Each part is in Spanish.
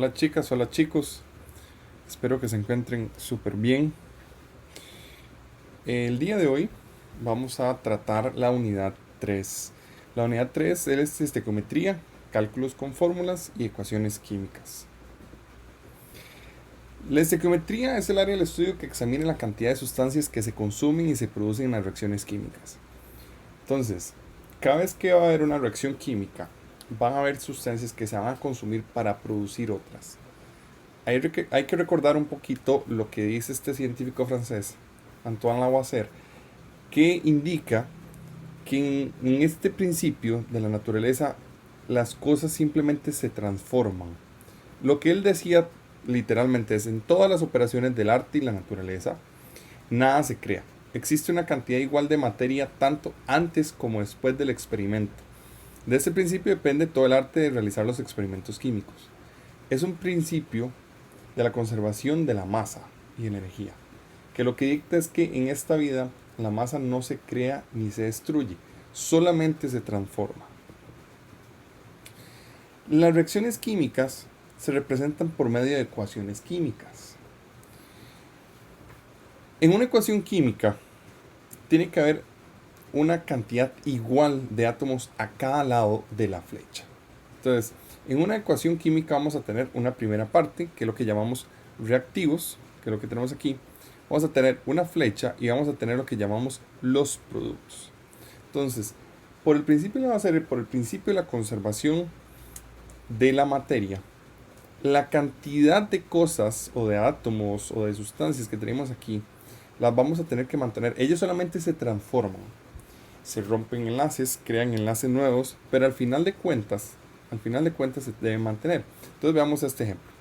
Hola chicas, hola chicos, espero que se encuentren súper bien. El día de hoy vamos a tratar la unidad 3. La unidad 3 es estequiometría, cálculos con fórmulas y ecuaciones químicas. La estequiometría es el área del estudio que examina la cantidad de sustancias que se consumen y se producen en las reacciones químicas. Entonces, cada vez que va a haber una reacción química, van a haber sustancias que se van a consumir para producir otras. Hay que recordar un poquito lo que dice este científico francés, Antoine Lavoisier, que indica que en este principio de la naturaleza las cosas simplemente se transforman. Lo que él decía literalmente es: en todas las operaciones del arte y la naturaleza, nada se crea. Existe una cantidad igual de materia tanto antes como después del experimento. De este principio depende todo el arte de realizar los experimentos químicos. Es un principio de la conservación de la masa y energía, que lo que dicta es que en esta vida la masa no se crea ni se destruye, solamente se transforma. Las reacciones químicas se representan por medio de ecuaciones químicas. En una ecuación química tiene que haber una cantidad igual de átomos a cada lado de la flecha. Entonces, en una ecuación química vamos a tener una primera parte, que es lo que llamamos reactivos, que es lo que tenemos aquí. Vamos a tener una flecha y vamos a tener lo que llamamos los productos. Entonces, por el principio por el principio de la conservación de la materia, la cantidad de cosas o de átomos o de sustancias que tenemos aquí las vamos a tener que mantener. Ellos solamente se transforman, se rompen enlaces, crean enlaces nuevos, pero al final de cuentas se deben mantener. Entonces veamos este ejemplo.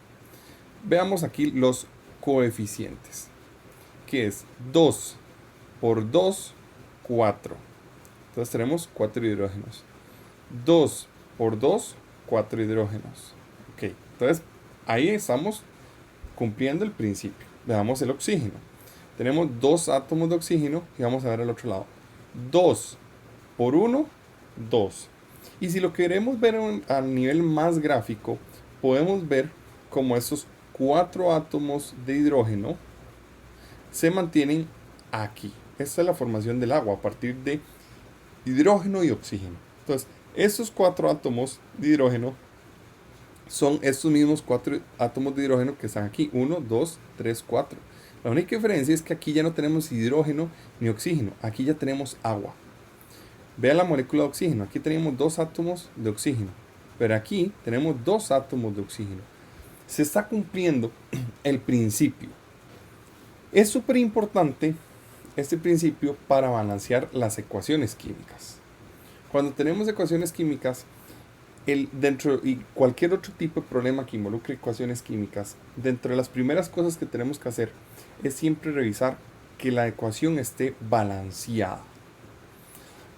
Veamos aquí los coeficientes, que es 2 por 2, 4. Entonces tenemos 4 hidrógenos. 2 por 2, 4 hidrógenos. Ok, entonces ahí estamos cumpliendo el principio. Veamos el oxígeno. Tenemos 2 átomos de oxígeno y vamos a ver al otro lado. 2 por 1, 2. Y si lo queremos ver a nivel más gráfico, podemos ver como estos 4 átomos de hidrógeno se mantienen aquí. Esta es la formación del agua a partir de hidrógeno y oxígeno. Entonces, estos 4 átomos de hidrógeno son estos mismos 4 átomos de hidrógeno que están aquí. 1, 2, 3, 4. La única diferencia es que aquí ya no tenemos hidrógeno ni oxígeno. Aquí ya tenemos agua. Vea la molécula de oxígeno. Aquí tenemos 2 átomos de oxígeno. Pero aquí tenemos 2 átomos de oxígeno. Se está cumpliendo el principio. Es súper importante este principio para balancear las ecuaciones químicas. Cuando tenemos ecuaciones químicas, dentro y cualquier otro tipo de problema que involucre ecuaciones químicas, dentro de las primeras cosas que tenemos que hacer es siempre revisar que la ecuación esté balanceada.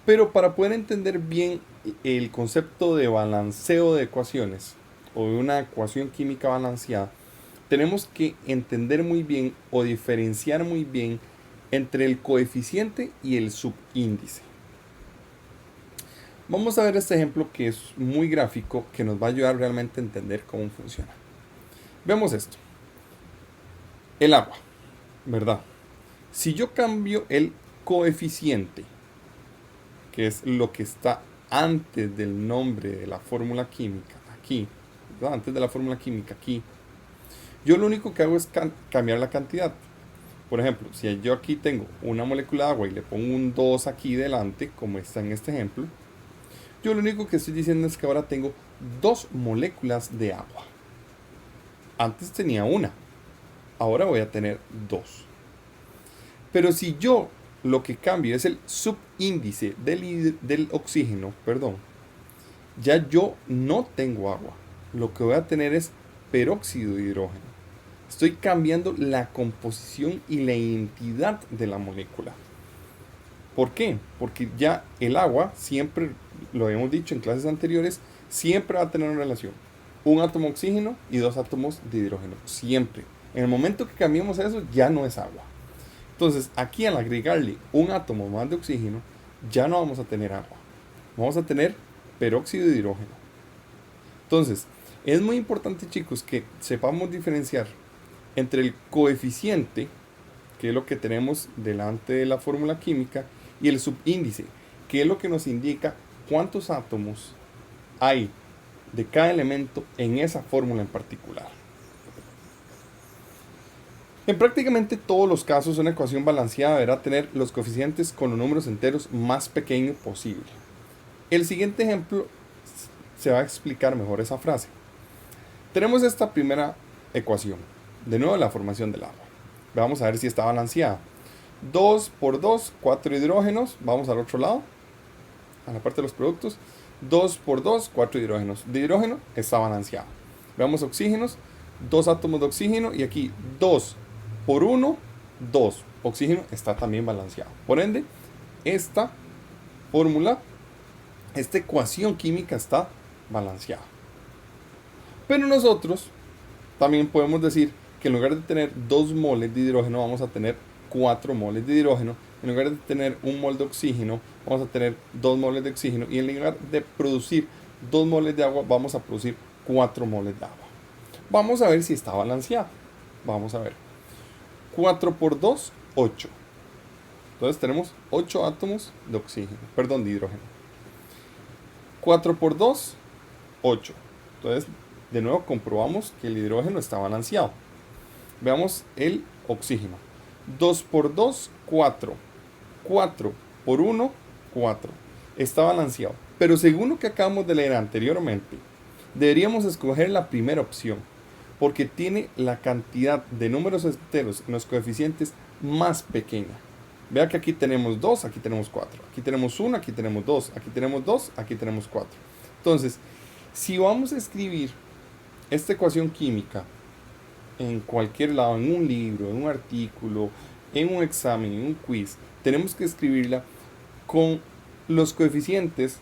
Pero para poder entender bien el concepto de balanceo de ecuaciones o de una ecuación química balanceada, tenemos que entender muy bien o diferenciar muy bien entre el coeficiente y el subíndice. Vamos a ver este ejemplo que es muy gráfico, que nos va a ayudar realmente a entender cómo funciona. Vemos esto. El agua, ¿verdad? Si yo cambio el coeficiente, que es lo que está antes del nombre de la fórmula química, aquí, ¿verdad? Antes de la fórmula química, aquí, yo lo único que hago es cambiar la cantidad. Por ejemplo, si yo aquí tengo una molécula de agua y le pongo un 2 aquí delante, como está en este ejemplo, yo lo único que estoy diciendo es que ahora tengo 2 moléculas de agua. Antes tenía una, ahora voy a tener 2. Pero si yo lo que cambio es el subíndice del oxígeno, perdón, ya yo no tengo agua. Lo que voy a tener es peróxido de hidrógeno. Estoy cambiando la composición y la identidad de la molécula. ¿Por qué? Porque ya el agua, siempre lo hemos dicho en clases anteriores, siempre va a tener una relación. Un átomo de oxígeno y 2 átomos de hidrógeno. Siempre. En el momento que cambiemos eso, ya no es agua. Entonces, aquí al agregarle un átomo más de oxígeno, ya no vamos a tener agua. Vamos a tener peróxido de hidrógeno. Entonces, Es muy importante, chicos, que sepamos diferenciar entre el coeficiente, que es lo que tenemos delante de la fórmula química, y el subíndice, que es lo que nos indica cuántos átomos hay de cada elemento en esa fórmula en particular. En prácticamente todos los casos, una ecuación balanceada deberá tener los coeficientes con los números enteros más pequeños posible. El siguiente ejemplo se va a explicar mejor esa frase. Tenemos esta primera ecuación, de nuevo la formación del agua. Vamos a ver si está balanceada. 2 por 2, 4 hidrógenos. Vamos al otro lado, a la parte de los productos. 2 por 2, 4 hidrógenos. De hidrógeno está balanceado. Veamos oxígenos, 2 átomos de oxígeno y aquí 2 por 1, 2. Oxígeno está también balanceado. Por ende, esta fórmula, esta ecuación química está balanceada. Pero nosotros también podemos decir que en lugar de tener 2 moles de hidrógeno, vamos a tener 4 moles de hidrógeno. En lugar de tener 1 mol de oxígeno, vamos a tener 2 moles de oxígeno. Y en lugar de producir 2 moles de agua, vamos a producir 4 moles de agua. Vamos a ver si está balanceado. Vamos a ver. 4 por 2, 8. Entonces tenemos 8 átomos de oxígeno, perdón, de hidrógeno. 4 por 2, 8. Entonces, de nuevo comprobamos que el hidrógeno está balanceado. Veamos el oxígeno. 2 por 2, 4. 4 por 1, 4. Está balanceado. Pero según lo que acabamos de leer anteriormente, deberíamos escoger la primera opción, porque tiene la cantidad de números enteros en los coeficientes más pequeña. Vea que aquí tenemos 2, aquí tenemos 4. Aquí tenemos 1, aquí tenemos 2. Aquí tenemos 2, aquí tenemos 4. Entonces, si vamos a escribir esta ecuación química en cualquier lado, en un libro, en un artículo, en un examen, en un quiz, tenemos que escribirla con los coeficientes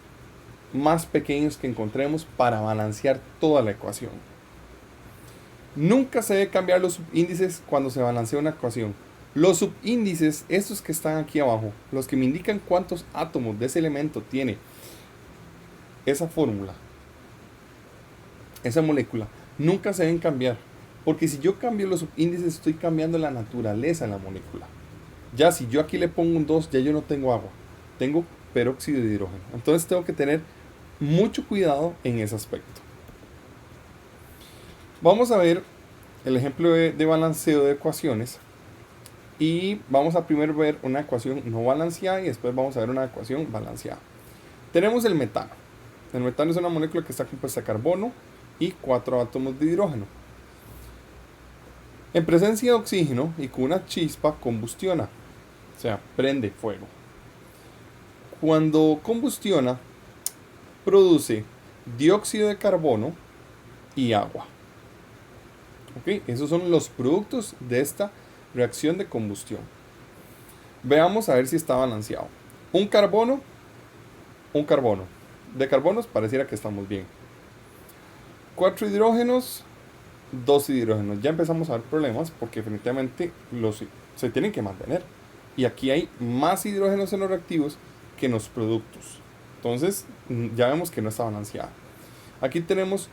más pequeños que encontremos para balancear toda la ecuación. Nunca se debe cambiar los subíndices cuando se balancea una ecuación. Los subíndices, estos que están aquí abajo, los que me indican cuántos átomos de ese elemento tiene esa fórmula, esa molécula, nunca se deben cambiar. Porque si yo cambio los subíndices, estoy cambiando la naturaleza de la molécula. Ya si yo aquí le pongo un 2, ya yo no tengo agua, tengo peróxido de hidrógeno. Entonces tengo que tener mucho cuidado en ese aspecto. Vamos a ver el ejemplo de balanceo de ecuaciones. Y vamos a primero ver una ecuación no balanceada y después vamos a ver una ecuación balanceada. Tenemos el metano. El metano es una molécula que está compuesta de carbono y 4 átomos de hidrógeno. En presencia de oxígeno y con una chispa combustiona, o sea, prende fuego. Cuando combustiona, produce dióxido de carbono y agua. ¿Ok? Esos son los productos de esta reacción de combustión. Veamos a ver si está balanceado. Un carbono. De carbonos pareciera que estamos bien. 4 hidrógenos, 2 hidrógenos. Ya empezamos a ver problemas porque definitivamente se tienen que mantener. Y aquí hay más hidrógenos en los reactivos que en los productos. Entonces ya vemos que no está balanceada. Aquí tenemos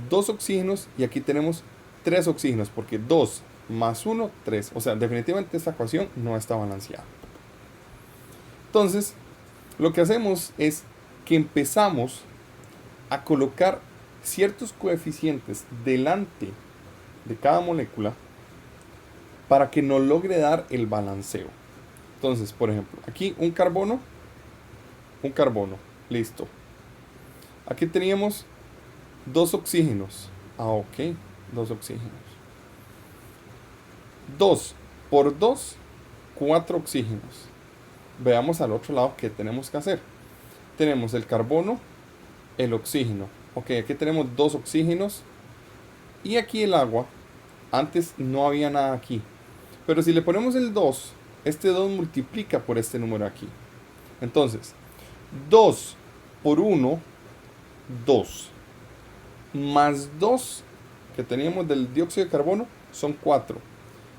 2 oxígenos y aquí tenemos 3 oxígenos porque 2 más 1, 3. O sea, definitivamente esta ecuación no está balanceada. Entonces, lo que hacemos es que empezamos a colocar ciertos coeficientes delante de cada molécula para que nos logre dar el balanceo. Entonces, por ejemplo, aquí un carbono, listo. Aquí teníamos 2 oxígenos. Ok, 2 oxígenos. 2 por 2, 4 oxígenos. Veamos al otro lado qué tenemos que hacer. Tenemos el carbono, el oxígeno. Ok, aquí tenemos 2 oxígenos. Y aquí el agua. Antes no había nada aquí. Pero si le ponemos el 2, este 2 multiplica por este número aquí. Entonces, 2 por 1, 2. Más 2 que teníamos del dióxido de carbono son 4.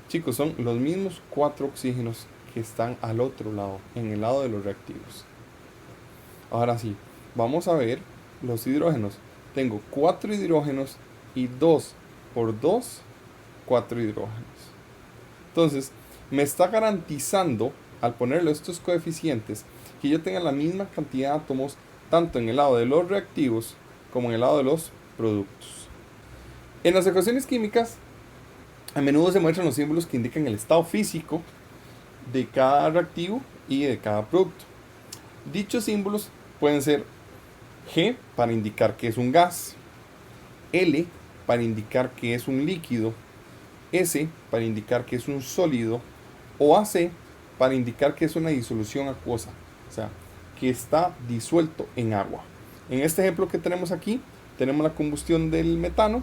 Chicos, son los mismos 4 oxígenos que están al otro lado, en el lado de los reactivos. Ahora sí, vamos a ver los hidrógenos. tengo 4 hidrógenos y 2 por 2, 4 hidrógenos. Entonces, me está garantizando, al ponerle estos coeficientes, que yo tenga la misma cantidad de átomos tanto en el lado de los reactivos como en el lado de los productos. En las ecuaciones químicas, a menudo se muestran los símbolos que indican el estado físico de cada reactivo y de cada producto. Dichos símbolos pueden ser G para indicar que es un gas, L para indicar que es un líquido, S para indicar que es un sólido o AC para indicar que es una disolución acuosa, o sea, que está disuelto en agua. En este ejemplo que tenemos aquí, tenemos la combustión del metano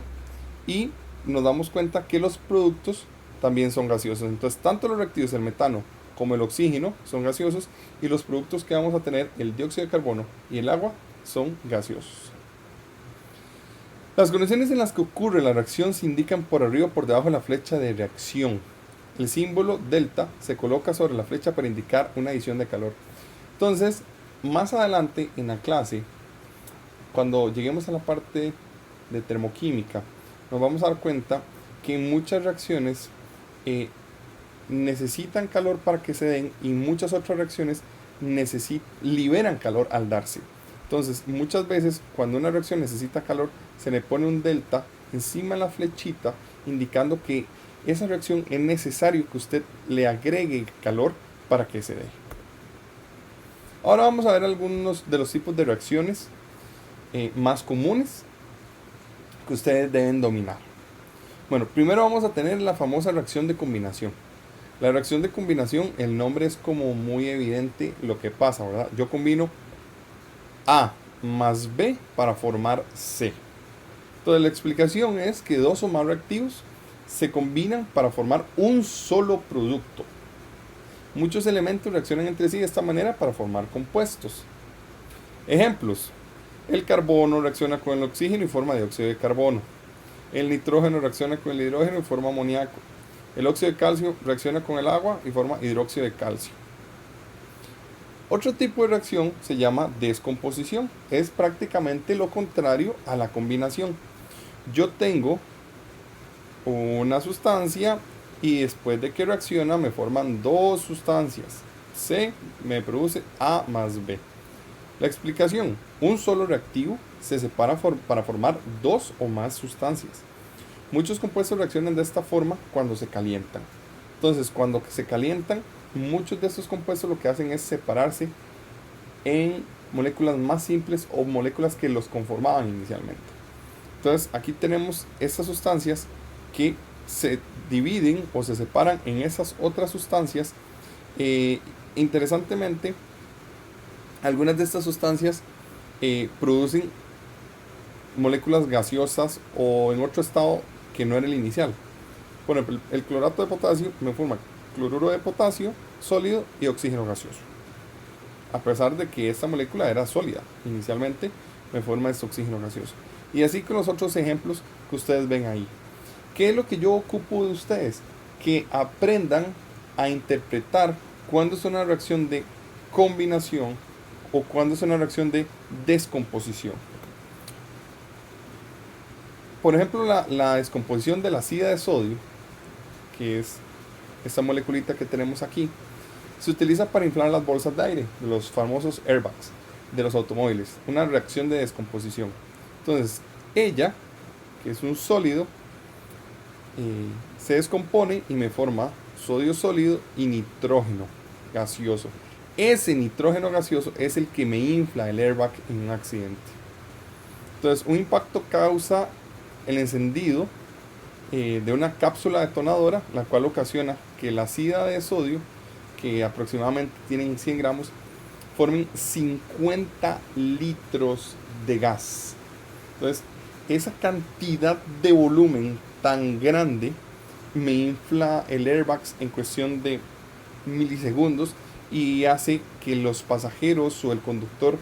y nos damos cuenta que los productos también son gaseosos. Entonces, tanto los reactivos, el metano como el oxígeno, son gaseosos y los productos que vamos a tener, el dióxido de carbono y el agua, son gaseosos. Las condiciones en las que ocurre la reacción se indican por arriba o por debajo de la flecha de reacción. El símbolo delta se coloca sobre la flecha para indicar una adición de calor. Entonces, más adelante en la clase, cuando lleguemos a la parte de termoquímica, nos vamos a dar cuenta que muchas reacciones necesitan calor para que se den y muchas otras reacciones liberan calor al darse. Entonces, muchas veces cuando una reacción necesita calor, se le pone un delta encima de la flechita indicando que esa reacción es necesario que usted le agregue calor para que se dé. Ahora vamos a ver algunos de los tipos de reacciones más comunes que ustedes deben dominar. Bueno, primero vamos a tener la famosa reacción de combinación. La reacción de combinación, el nombre es como muy evidente lo que pasa, ¿verdad? Yo combino A más B para formar C. Entonces la explicación es que dos o más reactivos se combinan para formar un solo producto. Muchos elementos reaccionan entre sí de esta manera para formar compuestos. Ejemplos: el carbono reacciona con el oxígeno y forma dióxido de carbono. El nitrógeno reacciona con el hidrógeno y forma amoníaco. El óxido de calcio reacciona con el agua y forma hidróxido de calcio. Otro tipo de reacción se llama descomposición. Es prácticamente lo contrario a la combinación. Yo tengo una sustancia y después de que reacciona me forman dos sustancias. C me produce A más B. La explicación: un solo reactivo se separa para formar dos o más sustancias. Muchos compuestos reaccionan de esta forma cuando se calientan. Entonces, cuando se calientan, muchos de estos compuestos lo que hacen es separarse en moléculas más simples o moléculas que los conformaban inicialmente. Entonces, aquí tenemos estas sustancias que se dividen o se separan en esas otras sustancias. Interesantemente, algunas de estas sustancias producen moléculas gaseosas o en otro estado que no era el inicial. Por ejemplo, el clorato de potasio me forma cloruro de potasio sólido y oxígeno gaseoso. A pesar de que esta molécula era sólida, inicialmente me forma este oxígeno gaseoso. Y así con los otros ejemplos que ustedes ven ahí. ¿Qué es lo que yo ocupo de ustedes? Que aprendan a interpretar cuándo es una reacción de combinación o cuándo es una reacción de descomposición. Por ejemplo, la descomposición de la ácida de sodio, que es esta moleculita que tenemos aquí, se utiliza para inflar las bolsas de aire, los famosos airbags de los automóviles, una reacción de descomposición. Entonces, ella, que es un sólido, se descompone y me forma sodio sólido y nitrógeno gaseoso. Ese nitrógeno gaseoso es el que me infla el airbag en un accidente. Entonces, un impacto causa el encendido de una cápsula detonadora, la cual ocasiona que la ácida de sodio, que aproximadamente tienen 100 gramos, formen 50 litros de gas. Entonces, esa cantidad de volumen tan grande me infla el airbag en cuestión de milisegundos y hace que los pasajeros o el conductor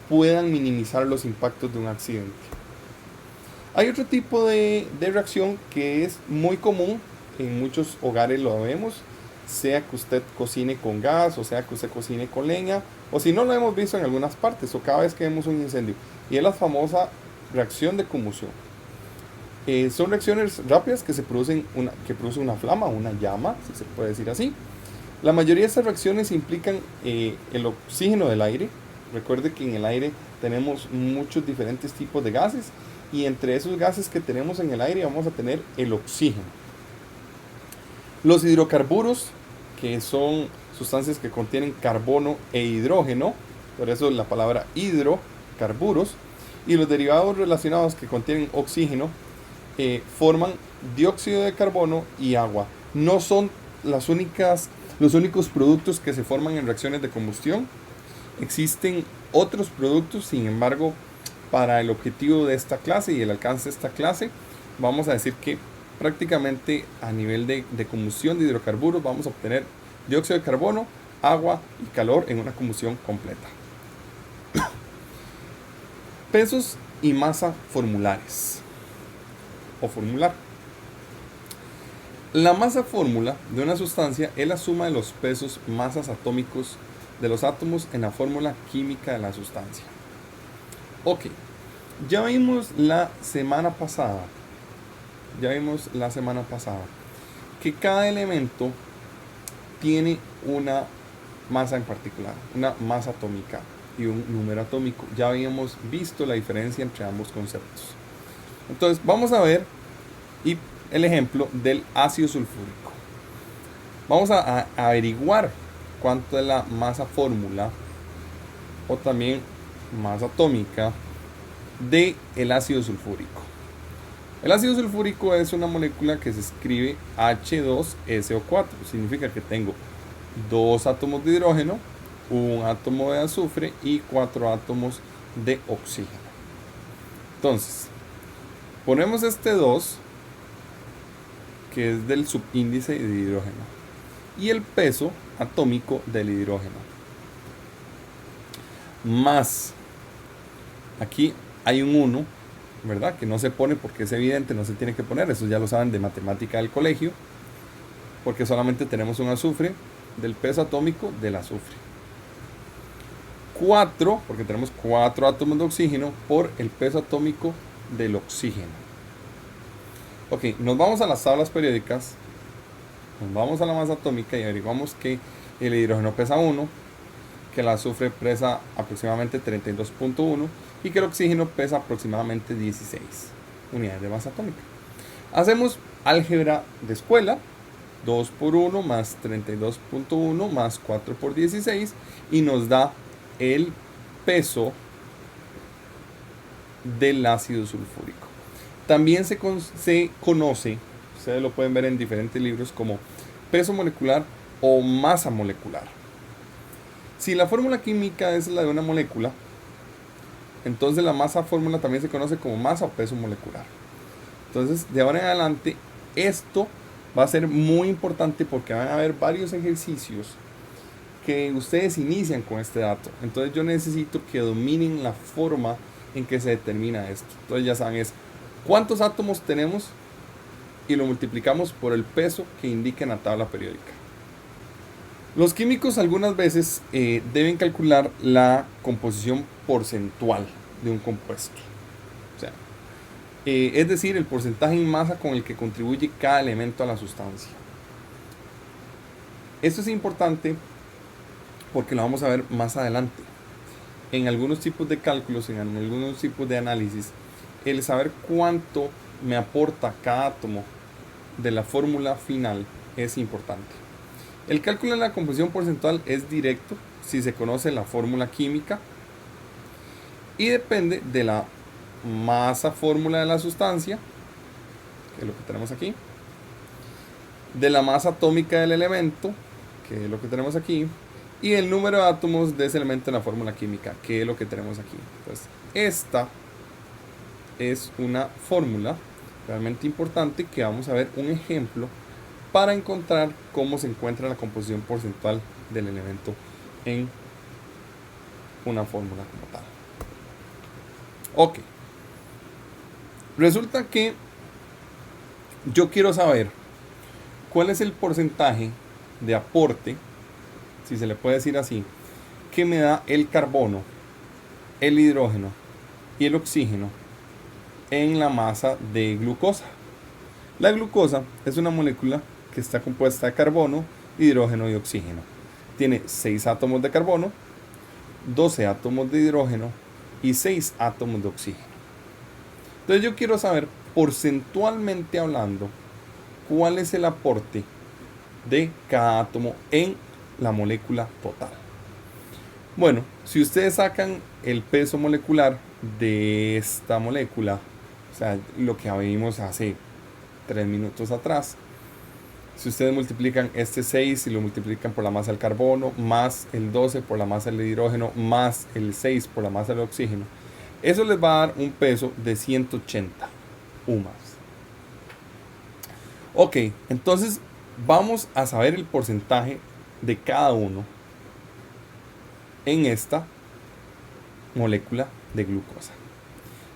puedan minimizar los impactos de un accidente. Hay otro tipo de reacción que es muy común, en muchos hogares lo vemos, sea que usted cocine con gas o sea que usted cocine con leña, o si no lo hemos visto en algunas partes o cada vez que vemos un incendio. y es la famosa reacción de combustión. Son reacciones rápidas que producen una flama, una llama, si se puede decir así. La mayoría de estas reacciones implican el oxígeno del aire. Recuerde que en el aire tenemos muchos diferentes tipos de gases, y entre esos gases que tenemos en el aire vamos a tener el oxígeno. Los hidrocarburos, que son sustancias que contienen carbono e hidrógeno, por eso la palabra hidrocarburos, y los derivados relacionados que contienen oxígeno, forman dióxido de carbono y agua. No son los únicos productos que se forman en reacciones de combustión. Existen otros productos, sin embargo, para el objetivo de esta clase y el alcance de esta clase, vamos a decir que prácticamente a nivel de combustión de hidrocarburos vamos a obtener dióxido de carbono, agua y calor en una combustión completa. Pesos y masa formulares o formular. La masa fórmula de una sustancia es la suma de los pesos masas atómicos de los átomos en la fórmula química de la sustancia. Ok, ya vimos la semana pasada que cada elemento tiene una masa en particular, una masa atómica y un número atómico. Ya habíamos visto la diferencia entre ambos conceptos. Entonces vamos a ver el ejemplo del ácido sulfúrico. Vamos a averiguar cuánto es la masa fórmula o también masa atómica del ácido sulfúrico. El ácido sulfúrico es una molécula que se escribe H2SO4. Significa que tengo 2 átomos de hidrógeno, un átomo de azufre y 4 átomos de oxígeno. Entonces, ponemos este 2, que es del subíndice de hidrógeno, y el peso atómico del hidrógeno, más, aquí hay un 1, ¿verdad? Que no se pone porque es evidente, no se tiene que poner, eso ya lo saben de matemática del colegio, porque solamente tenemos un azufre, del peso atómico del azufre. 4, porque tenemos 4 átomos de oxígeno, por el peso atómico del oxígeno. Ok, nos vamos a las tablas periódicas, nos vamos a la masa atómica y averiguamos que el hidrógeno pesa 1, que el azufre pesa aproximadamente 32.1 y que el oxígeno pesa aproximadamente 16 unidades de masa atómica. Hacemos álgebra de escuela, 2 por 1 más 32.1 más 4 por 16, y nos da el peso del ácido sulfúrico. También se conoce, ustedes lo pueden ver en diferentes libros, como peso molecular o masa molecular. Si la fórmula química es la de una molécula, entonces la masa fórmula también se conoce como masa o peso molecular. Entonces, de ahora en adelante, esto va a ser muy importante porque van a haber varios ejercicios que ustedes inician con este dato. Entonces yo necesito que dominen la forma en que se determina esto. Entonces ya saben, es cuántos átomos tenemos y lo multiplicamos por el peso que indica en la tabla periódica. Los químicos algunas veces deben calcular la composición porcentual de un compuesto. O sea, es decir, el porcentaje en masa con el que contribuye cada elemento a la sustancia. Esto es importante porque lo vamos a ver más adelante. En algunos tipos de cálculos, en algunos tipos de análisis, el saber cuánto me aporta cada átomo de la fórmula final es importante. El cálculo de la composición porcentual es directo si se conoce la fórmula química y depende de la masa fórmula de la sustancia, que es lo que tenemos aquí, de la masa atómica del elemento, que es lo que tenemos aquí, y el número de átomos de ese elemento en la fórmula química, que es lo que tenemos aquí. Entonces, esta es una fórmula realmente importante que vamos a ver un ejemplo para encontrar cómo se encuentra la composición porcentual del elemento en una fórmula como tal. Ok. Resulta que yo quiero saber cuál es el porcentaje de aporte, si se le puede decir así, que me da el carbono, el hidrógeno y el oxígeno en la masa de glucosa. La glucosa es una molécula que está compuesta de carbono, hidrógeno y oxígeno. Tiene 6 átomos de carbono, 12 átomos de hidrógeno y 6 átomos de oxígeno. Entonces yo quiero saber, porcentualmente hablando, cuál es el aporte de cada átomo en la molécula total. Bueno, si ustedes sacan el peso molecular de esta molécula, o sea, lo que vimos hace 3 minutos atrás, si ustedes multiplican este 6 y lo multiplican por la masa del carbono, más el 12 por la masa del hidrógeno, más el 6 por la masa del oxígeno, eso les va a dar un peso de 180 UMAS. Ok, entonces vamos a saber el porcentaje de cada uno en esta molécula de glucosa.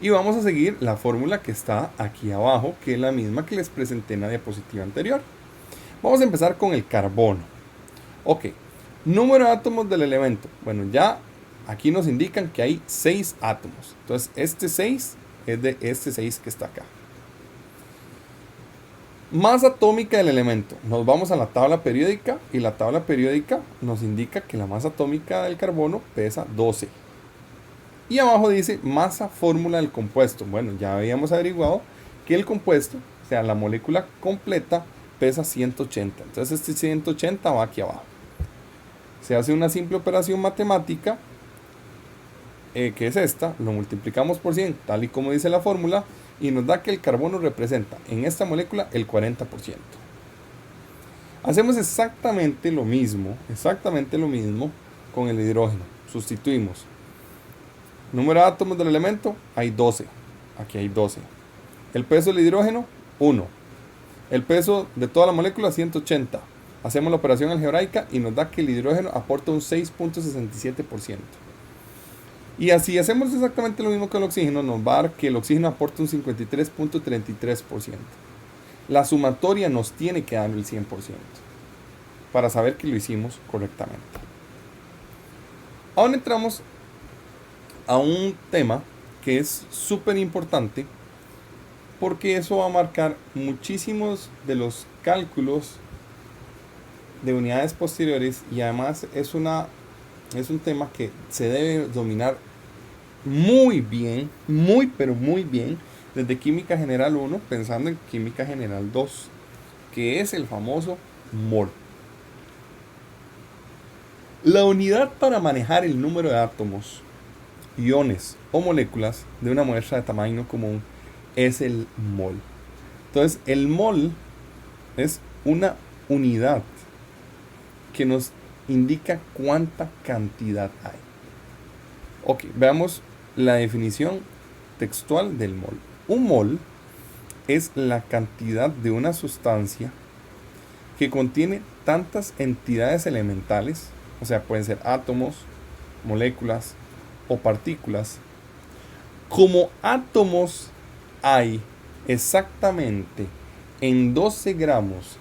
Y vamos a seguir la fórmula que está aquí abajo, que es la misma que les presenté en la diapositiva anterior. Vamos a empezar con el carbono. Ok, número de átomos del elemento. Bueno, ya aquí nos indican que hay 6 átomos. Entonces, este 6 es de este 6 que está acá. Masa atómica del elemento. Nos vamos a la tabla periódica y la tabla periódica nos indica que la masa atómica del carbono pesa 12. Y abajo dice masa fórmula del compuesto. Bueno, ya habíamos averiguado que el compuesto, o sea, la molécula completa, pesa 180. Entonces este 180 va aquí abajo. Se hace una simple operación matemática, que es esta. Lo multiplicamos por 100, tal y como dice la fórmula, y nos da que el carbono representa en esta molécula el 40%. Hacemos exactamente lo mismo con el hidrógeno. Sustituimos. Número de átomos del elemento, hay 12. Aquí hay 12. El peso del hidrógeno, 1. El peso de toda la molécula, 180. Hacemos la operación algebraica y nos da que el hidrógeno aporta un 6.67%. Y así hacemos exactamente lo mismo con el oxígeno, nos va a dar que el oxígeno aporta un 53.33%. La sumatoria nos tiene que dar el 100% para saber que lo hicimos correctamente. Ahora entramos a un tema que es súper importante, porque eso va a marcar muchísimos de los cálculos de unidades posteriores, y además es un tema que se debe dominar muy bien, pero muy bien, desde Química General 1, pensando en Química General 2, que es el famoso mol. La unidad para manejar el número de átomos, iones o moléculas de una muestra de tamaño común es el mol. Entonces el mol es una unidad que nos indica cuánta cantidad hay. Ok, veamos la definición textual del mol. Un mol es la cantidad de una sustancia que contiene tantas entidades elementales, o sea, pueden ser átomos, moléculas o partículas, como átomos hay exactamente en 12 gramos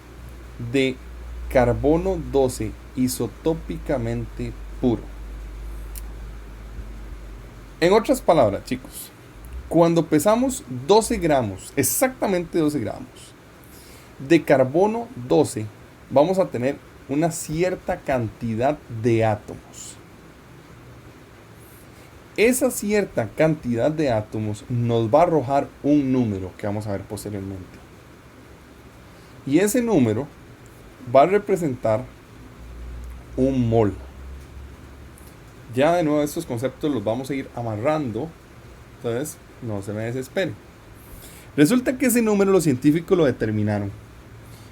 de carbono 12 isotópicamente puro. En otras palabras, chicos, cuando pesamos 12 gramos, exactamente 12 gramos de carbono 12, vamos a tener una cierta cantidad de átomos. Esa cierta cantidad de átomos nos va a arrojar un número que vamos a ver posteriormente. Y ese número va a representar un mol. Ya de nuevo estos conceptos los vamos a ir amarrando, entonces no se me desesperen. Resulta que ese número los científicos lo determinaron.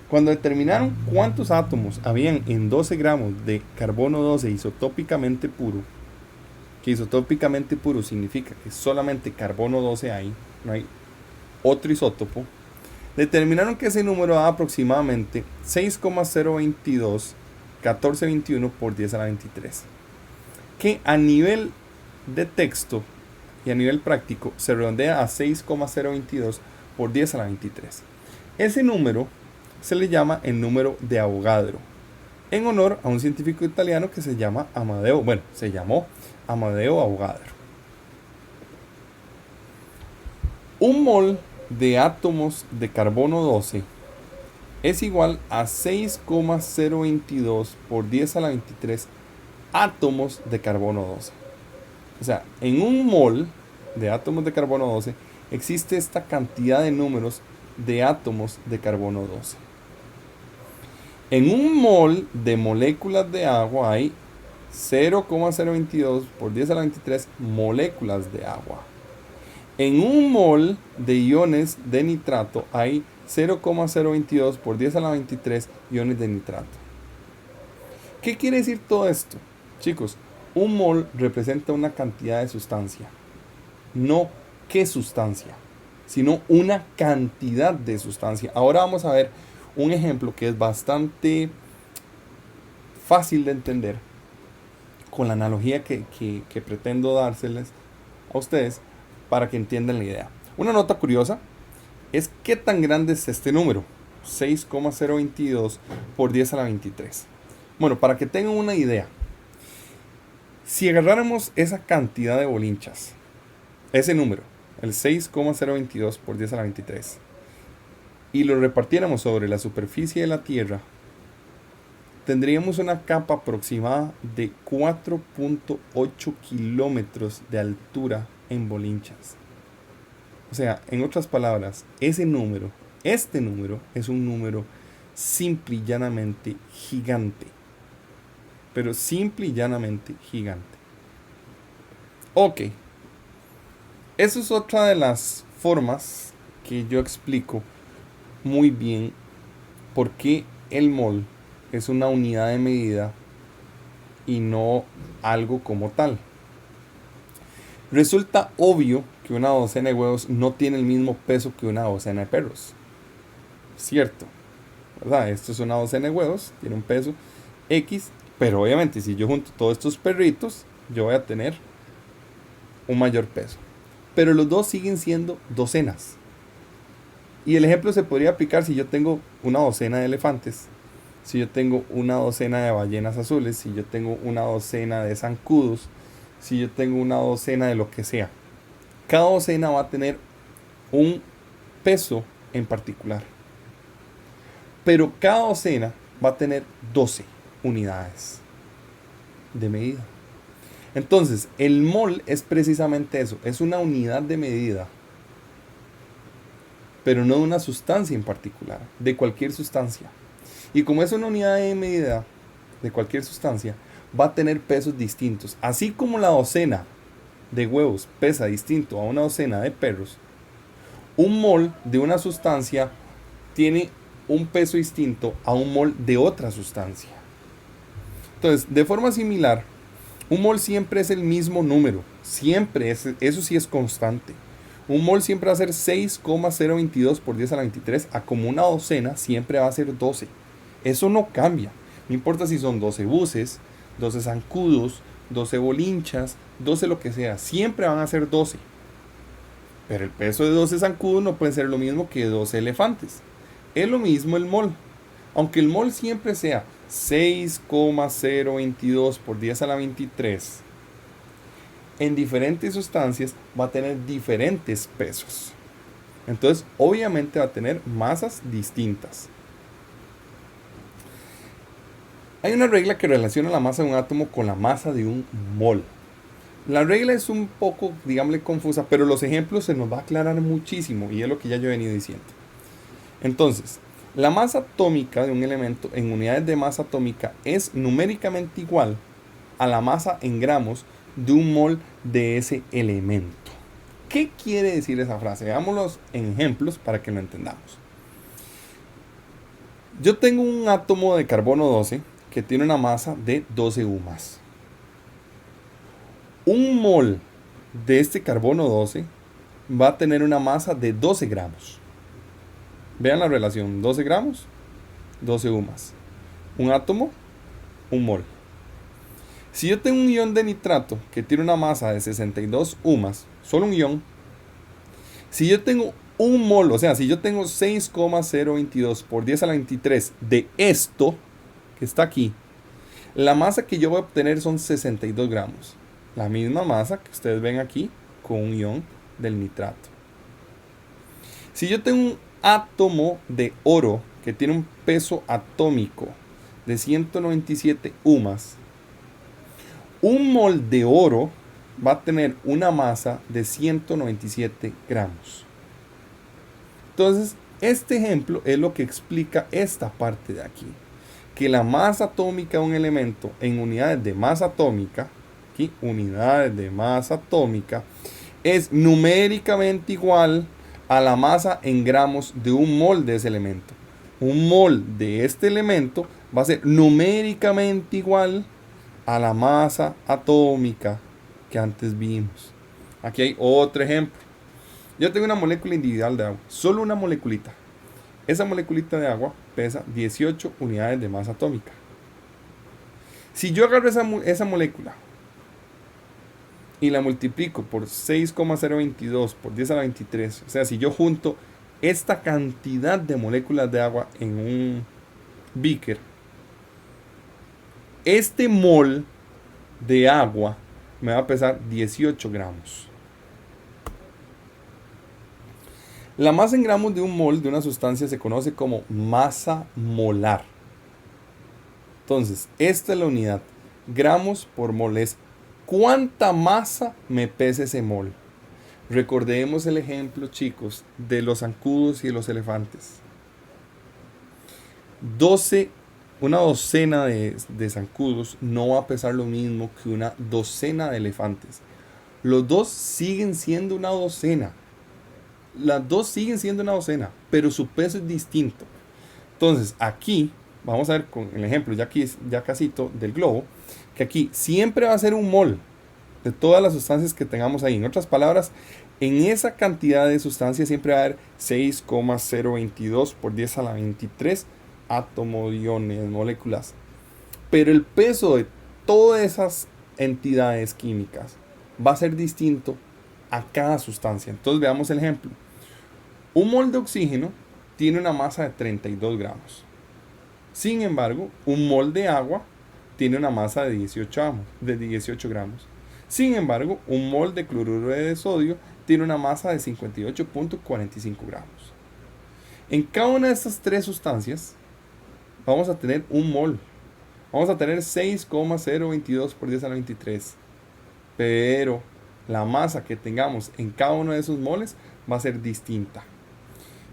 Cuando determinaron cuántos átomos habían en 12 gramos de carbono 12 isotópicamente puro, que isotópicamente puro significa que solamente carbono 12 hay, no hay otro isótopo, determinaron que ese número da aproximadamente 6,022 1421 por 10 a la 23, que a nivel de texto y a nivel práctico se redondea a 6,022 por 10 a la 23. Ese número se le llama el número de Avogadro, en honor a un científico italiano que se llamó Amadeo Avogadro. Un mol de átomos de carbono 12 es igual a 6,022 por 10 a la 23 átomos de carbono 12. O sea, en un mol de átomos de carbono 12 existe esta cantidad de números de átomos de carbono 12. En un mol de moléculas de agua hay 0,022 por 10 a la 23 moléculas de agua. En un mol de iones de nitrato hay 0,022 por 10 a la 23 iones de nitrato. ¿Qué quiere decir todo esto? Chicos, un mol representa una cantidad de sustancia. No qué sustancia, sino una cantidad de sustancia. Ahora vamos a ver un ejemplo que es bastante fácil de entender con la analogía que pretendo dárseles a ustedes para que entiendan la idea. Una nota curiosa es qué tan grande es este número, 6,022 por 10 a la 23. Bueno, para que tengan una idea, si agarráramos esa cantidad de bolinchas, ese número, el 6,022 por 10 a la 23, y lo repartiéramos sobre la superficie de la Tierra, tendríamos una capa aproximada de 4.8 kilómetros de altura en bolinchas. O sea, en otras palabras, este número es un número simple y llanamente gigante. Pero simple y llanamente gigante. Ok. Esa es otra de las formas que yo explico muy bien por qué el mol es una unidad de medida y no algo como tal. Resulta obvio que una docena de huevos no tiene el mismo peso que una docena de perros. Cierto, ¿verdad? Esto es una docena de huevos, tiene un peso X, pero obviamente si yo junto todos estos perritos, yo voy a tener un mayor peso. Pero los dos siguen siendo docenas. Y el ejemplo se podría aplicar si yo tengo una docena de elefantes, si yo tengo una docena de ballenas azules, si yo tengo una docena de zancudos, si yo tengo una docena de lo que sea. Cada docena va a tener un peso en particular. Pero cada docena va a tener 12 unidades de medida. Entonces, el mol es precisamente eso, es una unidad de medida, pero no de una sustancia en particular, de cualquier sustancia. Y como es una unidad de medida de cualquier sustancia, va a tener pesos distintos. Así como la docena de huevos pesa distinto a una docena de perros, un mol de una sustancia tiene un peso distinto a un mol de otra sustancia. Entonces, de forma similar, un mol siempre es el mismo número, siempre es, eso sí es constante. Un mol siempre va a ser 6,022 por 10 a la 23, a como una docena siempre va a ser 12. Eso no cambia, no importa si son 12 buses, 12 zancudos, 12 bolinchas, 12 lo que sea, siempre van a ser 12. Pero el peso de 12 zancudos no puede ser lo mismo que 12 elefantes. Es lo mismo el mol. Aunque el mol siempre sea 6,022 por 10 a la 23, en diferentes sustancias va a tener diferentes pesos. Entonces, obviamente va a tener masas distintas. Hay una regla que relaciona la masa de un átomo con la masa de un mol. La regla es un poco, digámosle, confusa, pero los ejemplos se nos va a aclarar muchísimo y es lo que ya yo he venido diciendo. Entonces, la masa atómica de un elemento en unidades de masa atómica es numéricamente igual a la masa en gramos de un mol de ese elemento. ¿Qué quiere decir esa frase? Veámoslos en ejemplos para que lo entendamos. Yo tengo un átomo de carbono 12 que tiene una masa de 12 UMAS. Un mol de este carbono 12 va a tener una masa de 12 gramos. Vean la relación, 12 gramos, 12 UMAS. Un átomo, un mol. Si yo tengo un ion de nitrato que tiene una masa de 62 UMAS, solo un ion, si yo tengo un mol, o sea, si yo tengo 6,022 por 10 a la 23 de esto, que está aquí, la masa que yo voy a obtener son 62 gramos. La misma masa que ustedes ven aquí con un ion del nitrato. Si yo tengo un átomo de oro que tiene un peso atómico de 197 UMAS, un mol de oro va a tener una masa de 197 gramos. Entonces, este ejemplo es lo que explica esta parte de aquí. Que la masa atómica de un elemento en unidades de masa atómica, aquí, unidades de masa atómica, es numéricamente igual a la masa en gramos de un mol de ese elemento. Un mol de este elemento va a ser numéricamente igual a la masa atómica que antes vimos. Aquí hay otro ejemplo. Yo tengo una molécula individual de agua, solo una moleculita. Esa moleculita de agua pesa 18 unidades de masa atómica. Si yo agarro esa molécula y la multiplico por 6,022 por 10 a la 23, o sea, si yo junto esta cantidad de moléculas de agua en un beaker, este mol de agua me va a pesar 18 gramos. La masa en gramos de un mol de una sustancia se conoce como masa molar. Entonces, esta es la unidad. Gramos por mol es cuánta masa me pesa ese mol. Recordemos el ejemplo, chicos, de los zancudos y de los elefantes. Una docena de zancudos no va a pesar lo mismo que una docena de elefantes. Los dos siguen siendo una docena. Las dos siguen siendo una docena, pero su peso es distinto. Entonces, aquí, vamos a ver con el ejemplo, ya casito del globo, que aquí siempre va a ser un mol de todas las sustancias que tengamos ahí. En otras palabras, en esa cantidad de sustancias siempre va a haber 6,022 por 10 a la 23 átomos, iones, moléculas. Pero el peso de todas esas entidades químicas va a ser distinto a cada sustancia. Entonces veamos el ejemplo. Un mol de oxígeno tiene una masa de 32 gramos. Sin embargo, un mol de agua tiene una masa de 18 gramos. Sin embargo, un mol de cloruro de sodio tiene una masa de 58,45 gramos. En cada una de estas tres sustancias vamos a tener un mol. Vamos a tener 6,022 por 10 a la 23. Pero la masa que tengamos en cada uno de esos moles va a ser distinta.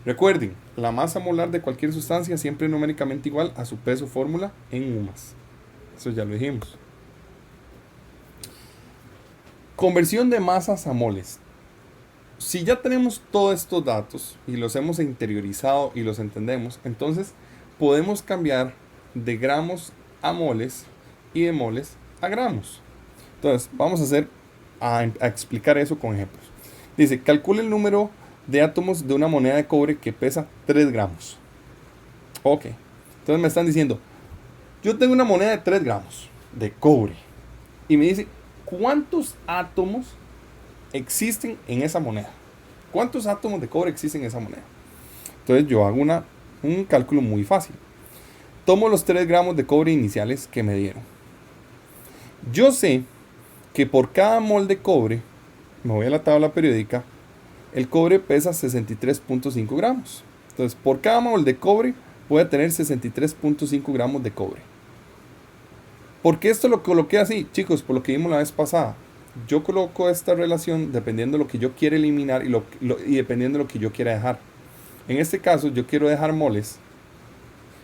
Recuerden, la masa molar de cualquier sustancia siempre es numéricamente igual a su peso fórmula en UMAS. Eso ya lo dijimos. Conversión de masas a moles. Si ya tenemos todos estos datos y los hemos interiorizado y los entendemos, entonces podemos cambiar de gramos a moles y de moles a gramos. Entonces, vamos a explicar eso con ejemplos. Dice, calcule el número de átomos de una moneda de cobre que pesa 3 gramos. Ok, entonces me están diciendo, yo tengo una moneda de 3 gramos de cobre. Y me dice, ¿cuántos átomos existen en esa moneda? ¿Cuántos átomos de cobre existen en esa moneda? Entonces yo hago un cálculo muy fácil. Tomo los 3 gramos de cobre iniciales que me dieron. Yo sé que por cada mol de cobre, me voy a la tabla periódica, el cobre pesa 63,5 gramos. Entonces, por cada mol de cobre voy a tener 63,5 gramos de cobre. ¿Por qué esto lo coloqué así? Chicos, por lo que vimos la vez pasada. Yo coloco esta relación dependiendo de lo que yo quiera eliminar y dependiendo de lo que yo quiera dejar. En este caso, yo quiero dejar moles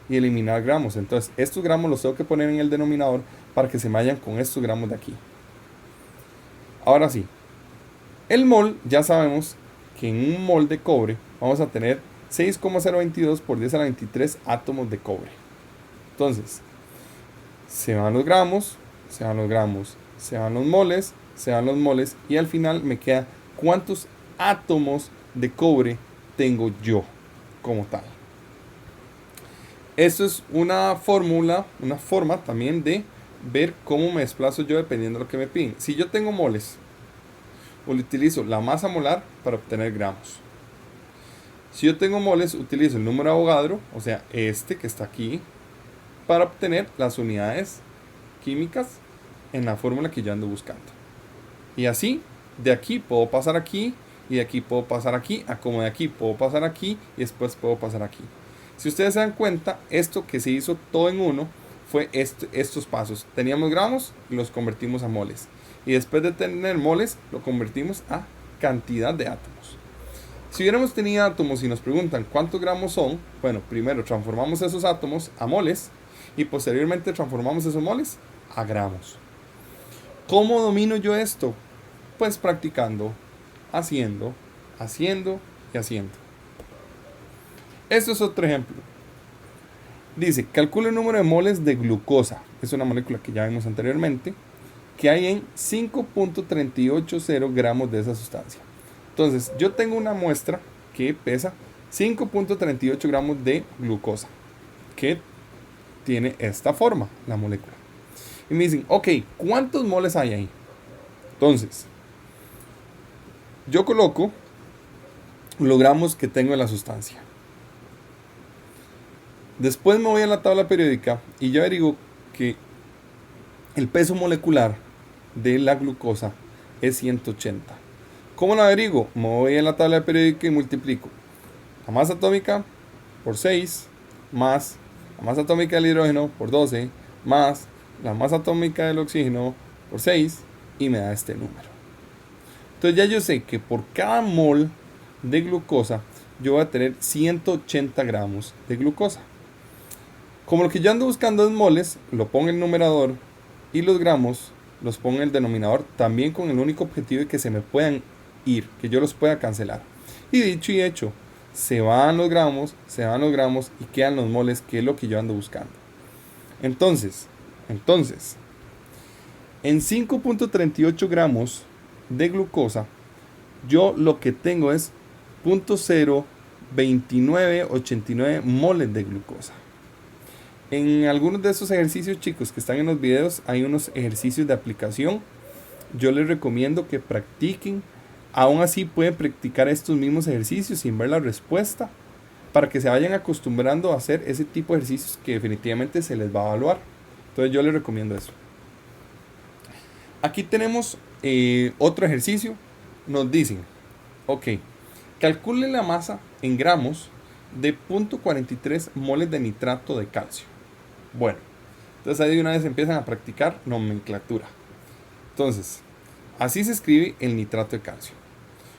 y eliminar gramos. Entonces, estos gramos los tengo que poner en el denominador para que se me vayan con estos gramos de aquí. Ahora sí, el mol, ya sabemos que en un mol de cobre vamos a tener 6,022 por 10 a la 23 átomos de cobre. Entonces, se van los gramos, se van los gramos, se van los moles, se van los moles y al final me queda cuántos átomos de cobre tengo yo como tal. Esto es una fórmula, una forma también de ver cómo me desplazo yo dependiendo de lo que me piden. Si yo tengo moles, utilizo la masa molar para obtener gramos. Si yo tengo moles, utilizo el número de Avogadro, o sea, este que está aquí, para obtener las unidades químicas en la fórmula que yo ando buscando. Y así, de aquí puedo pasar aquí y de aquí puedo pasar aquí, a como de aquí puedo pasar aquí y después puedo pasar aquí. Si ustedes se dan cuenta, esto que se hizo todo en uno fue estos pasos. Teníamos gramos y los convertimos a moles. Y después de tener moles, lo convertimos a cantidad de átomos. Si hubiéramos tenido átomos y nos preguntan cuántos gramos son, bueno, primero transformamos esos átomos a moles y posteriormente transformamos esos moles a gramos. ¿Cómo domino yo esto? Pues practicando, haciendo y haciendo. Esto es otro ejemplo. Dice, calcula el número de moles de glucosa. Es una molécula que ya vimos anteriormente, que hay en 5.380 gramos de esa sustancia. Entonces, yo tengo una muestra que pesa 5.38 gramos de glucosa, que tiene esta forma, la molécula. Y me dicen, ok, ¿cuántos moles hay ahí? Entonces, yo coloco los gramos que tengo en la sustancia. Después me voy a la tabla periódica y yo averiguo que el peso molecular de la glucosa es 180. ¿Cómo lo averiguo? Me voy a la tabla periódica y multiplico la masa atómica por 6 más la masa atómica del hidrógeno por 12 más la masa atómica del oxígeno por 6 y me da este número. Entonces ya yo sé que por cada mol de glucosa yo voy a tener 180 gramos de glucosa. Como lo que yo ando buscando es moles, lo pongo en el numerador y los gramos los pongo en el denominador, también con el único objetivo de que se me puedan ir, que yo los pueda cancelar. Y dicho y hecho, se van los gramos y quedan los moles, que es lo que yo ando buscando. Entonces, en 5.38 gramos de glucosa, yo lo que tengo es 0.2989 moles de glucosa. En algunos de estos ejercicios, chicos, que están en los videos, hay unos ejercicios de aplicación. Yo les recomiendo que practiquen. Aún así pueden practicar estos mismos ejercicios sin ver la respuesta, para que se vayan acostumbrando a hacer ese tipo de ejercicios que definitivamente se les va a evaluar. Entonces yo les recomiendo eso. Aquí tenemos otro ejercicio. Nos dicen, ok, calcule la masa en gramos de 0.43 moles de nitrato de calcio. Bueno, entonces ahí de una vez empiezan a practicar nomenclatura. Entonces, así se escribe el nitrato de calcio.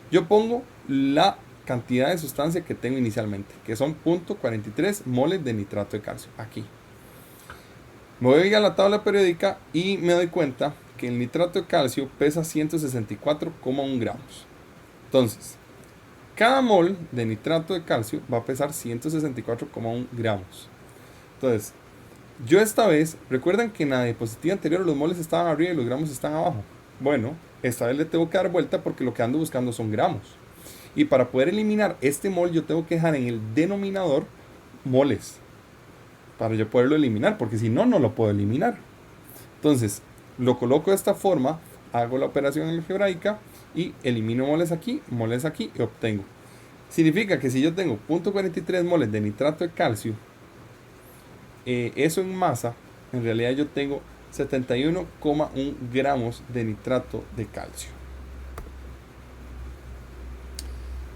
Yo pongo la cantidad de sustancia que tengo inicialmente, que son 0.43 moles de nitrato de calcio, aquí. Me voy a la tabla periódica y me doy cuenta que el nitrato de calcio pesa 164,1 gramos. Entonces, cada mol de nitrato de calcio va a pesar 164,1 gramos. Entonces, yo esta vez, recuerdan que en la diapositiva anterior los moles estaban arriba y los gramos están abajo. Bueno, esta vez le tengo que dar vuelta porque lo que ando buscando son gramos. Y para poder eliminar este mol, yo tengo que dejar en el denominador moles, para yo poderlo eliminar, porque si no, no lo puedo eliminar. Entonces, lo coloco de esta forma, hago la operación algebraica y elimino moles aquí y obtengo. Significa que si yo tengo 0.43 moles de nitrato de calcio, eso en masa, en realidad yo tengo 71,1 gramos de nitrato de calcio.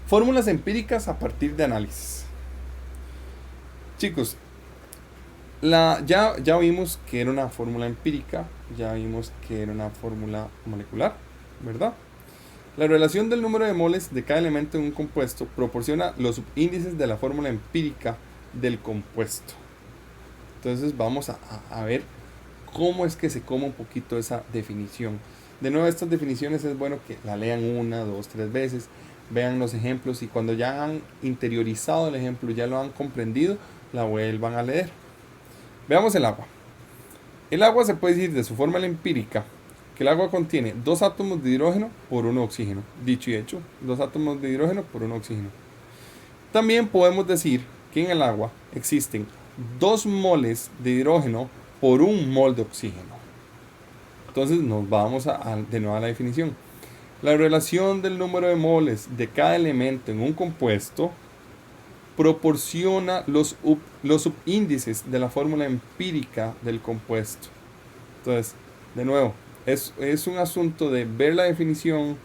Fórmulas empíricas a partir de análisis. Chicos, ya vimos que era una fórmula empírica, ya vimos que era una fórmula molecular, ¿verdad? La relación del número de moles de cada elemento en un compuesto proporciona los subíndices de la fórmula empírica del compuesto. Entonces vamos a ver cómo es que se come un poquito esa definición. De nuevo, estas definiciones es bueno que la lean 1, 2, 3 veces, vean los ejemplos y cuando ya han interiorizado el ejemplo, ya lo han comprendido, la vuelvan a leer. Veamos el agua. El agua se puede decir de su fórmula empírica que el agua contiene 2 átomos de hidrógeno por 1 oxígeno. Dicho y hecho, 2 átomos de hidrógeno por 1 oxígeno. También podemos decir que en el agua existen 2 moles de hidrógeno por 1 mol de oxígeno. Entonces nos vamos de nuevo a la definición. La relación del número de moles de cada elemento en un compuesto proporciona los subíndices de la fórmula empírica del compuesto. Entonces, de nuevo, es un asunto de ver la definición,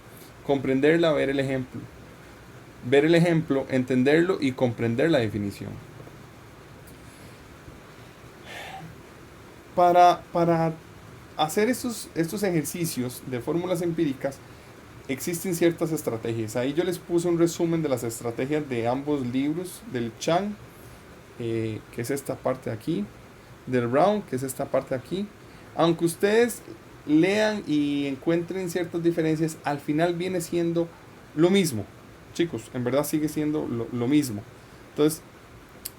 comprenderla, ver el ejemplo. ver el ejemplo, entenderlo y comprender la definición. Para hacer estos ejercicios de fórmulas empíricas, existen ciertas estrategias. Ahí yo les puse un resumen de las estrategias de ambos libros, del Chan, que es esta parte de aquí, del Brown, que es esta parte de aquí. Aunque ustedes lean y encuentren ciertas diferencias, al final viene siendo lo mismo. Chicos, en verdad sigue siendo lo mismo. Entonces,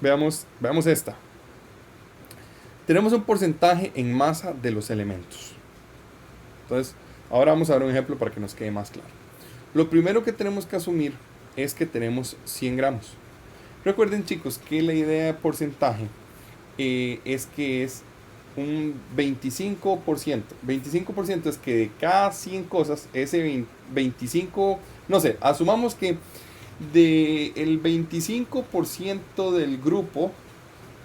veamos esta. Tenemos un porcentaje en masa de los elementos. Entonces, ahora vamos a ver un ejemplo para que nos quede más claro. Lo primero que tenemos que asumir es que tenemos 100 gramos. Recuerden, chicos, que la idea de porcentaje es que es un 25%. 25% es que de cada 100 cosas, ese 25, no sé, asumamos que del 25% del grupo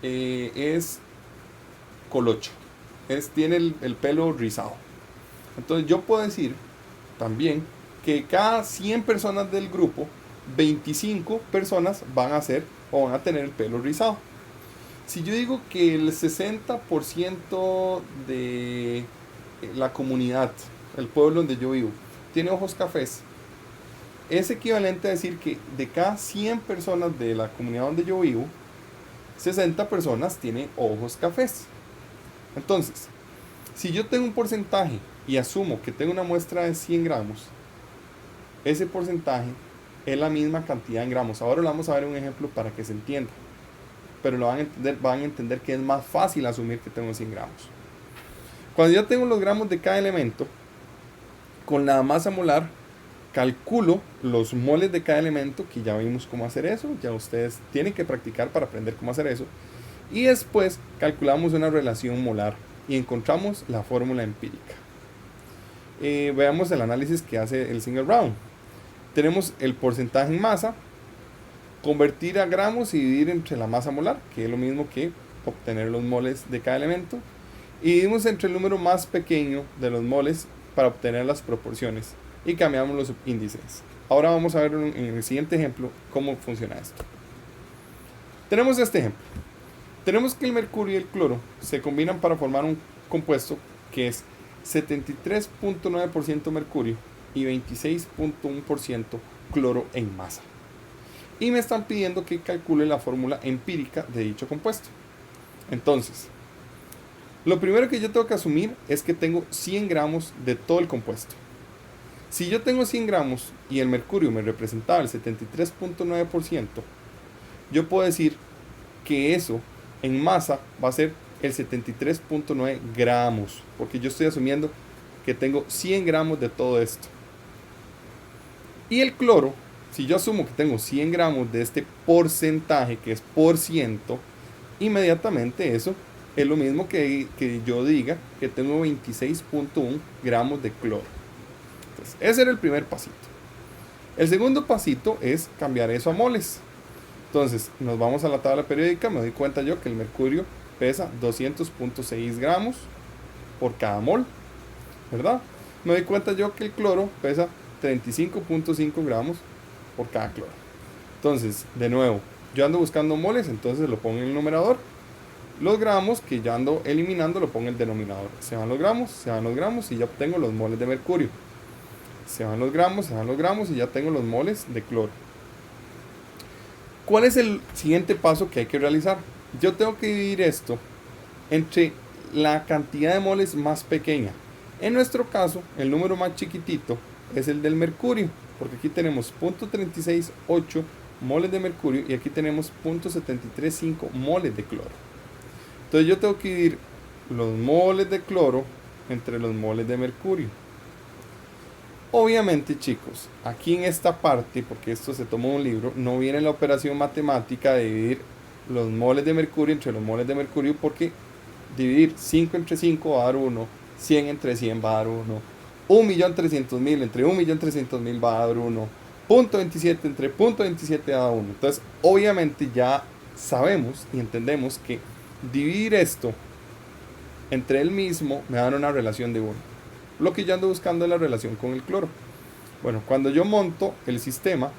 es colocho, tiene el pelo rizado. Entonces yo puedo decir también que cada 100 personas del grupo, 25 personas van a tener el pelo rizado. Si yo digo que el 60% de la comunidad, el pueblo donde yo vivo, tiene ojos cafés, es equivalente a decir que de cada 100 personas de la comunidad donde yo vivo, 60 personas tienen ojos cafés. Entonces, si yo tengo un porcentaje y asumo que tengo una muestra de 100 gramos, ese porcentaje es la misma cantidad en gramos. Ahora lo vamos a ver un ejemplo para que se entienda. Pero van a entender que es más fácil asumir que tengo 100 gramos. Cuando yo tengo los gramos de cada elemento, con la masa molar, calculo los moles de cada elemento, que ya vimos cómo hacer eso. Ya ustedes tienen que practicar para aprender cómo hacer eso. Y después calculamos una relación molar y encontramos la fórmula empírica. Veamos el análisis que hace el Single Brown. Tenemos el porcentaje en masa, convertir a gramos y dividir entre la masa molar, que es lo mismo que obtener los moles de cada elemento, y dividimos entre el número más pequeño de los moles para obtener las proporciones y cambiamos los índices. Ahora vamos a ver en el siguiente ejemplo cómo funciona esto. Tenemos este ejemplo. Tenemos que el mercurio y el cloro se combinan para formar un compuesto que es 73.9% mercurio y 26.1% cloro en masa. Y me están pidiendo que calcule la fórmula empírica de dicho compuesto. Entonces, lo primero que yo tengo que asumir es que tengo 100 gramos de todo el compuesto. Si yo tengo 100 gramos y el mercurio me representaba el 73.9%, yo puedo decir que eso en masa va a ser el 73.9 gramos, porque yo estoy asumiendo que tengo 100 gramos de todo esto. Y el cloro, si yo asumo que tengo 100 gramos de este porcentaje, que es por ciento, inmediatamente eso es lo mismo que yo diga que tengo 26.1 gramos de cloro. Entonces, ese era el primer pasito. El segundo pasito es cambiar eso a moles. Entonces, nos vamos a la tabla periódica, me doy cuenta yo que el mercurio pesa 200.6 gramos por cada mol, ¿verdad? Me doy cuenta yo que el cloro pesa 35.5 gramos por cada cloro. Entonces, de nuevo, yo ando buscando moles, entonces lo pongo en el numerador. Los gramos que ya ando eliminando lo pongo en el denominador. Se van los gramos y ya obtengo los moles de mercurio. Se van los gramos y ya tengo los moles de cloro. ¿Cuál es el siguiente paso que hay que realizar? Yo tengo que dividir esto entre la cantidad de moles más pequeña. En nuestro caso, el número más chiquitito es el del mercurio, porque aquí tenemos 0.368 moles de mercurio y aquí tenemos 0.735 moles de cloro. Entonces yo tengo que dividir los moles de cloro entre los moles de mercurio. Obviamente, chicos, aquí en esta parte, porque esto se toma un libro, no viene la operación matemática de dividir los moles de mercurio entre los moles de mercurio, porque dividir 5 entre 5 va a dar 1, 100 entre 100 va a dar 1, 1.300.000 entre 1.300.000 va a dar 1, 0.27 entre 0.27 va a dar 1. Entonces, obviamente ya sabemos y entendemos que dividir esto entre el mismo me da una relación de 1. Lo que yo ando buscando es la relación con el cloro. Bueno, cuando yo monto el sistema,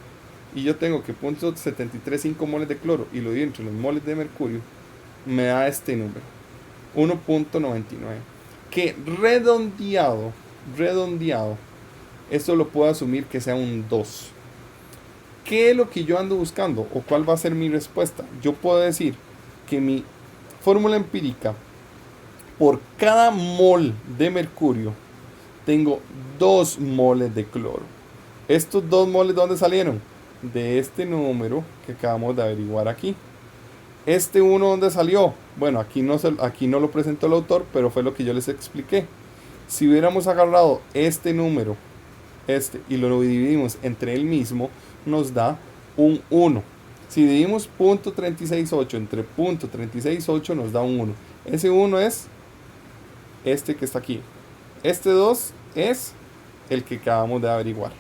y yo tengo que 0.735 moles de cloro y lo divido entre los moles de mercurio, me da este número, 1.99. Que redondeado, esto lo puedo asumir que sea un 2. ¿Qué es lo que yo ando buscando? ¿O cuál va a ser mi respuesta? Yo puedo decir que mi fórmula empírica, por cada mol de mercurio, tengo 2 moles de cloro. ¿Estos 2 moles de dónde salieron? De este número que acabamos de averiguar aquí. ¿Este 1 dónde salió? Bueno, aquí no lo presentó el autor, pero fue lo que yo les expliqué. Si hubiéramos agarrado este número, y lo dividimos entre el mismo, nos da un 1. Si dividimos .368 entre .368 nos da un 1. Ese 1 es este que está aquí. Este 2 es el que acabamos de averiguar.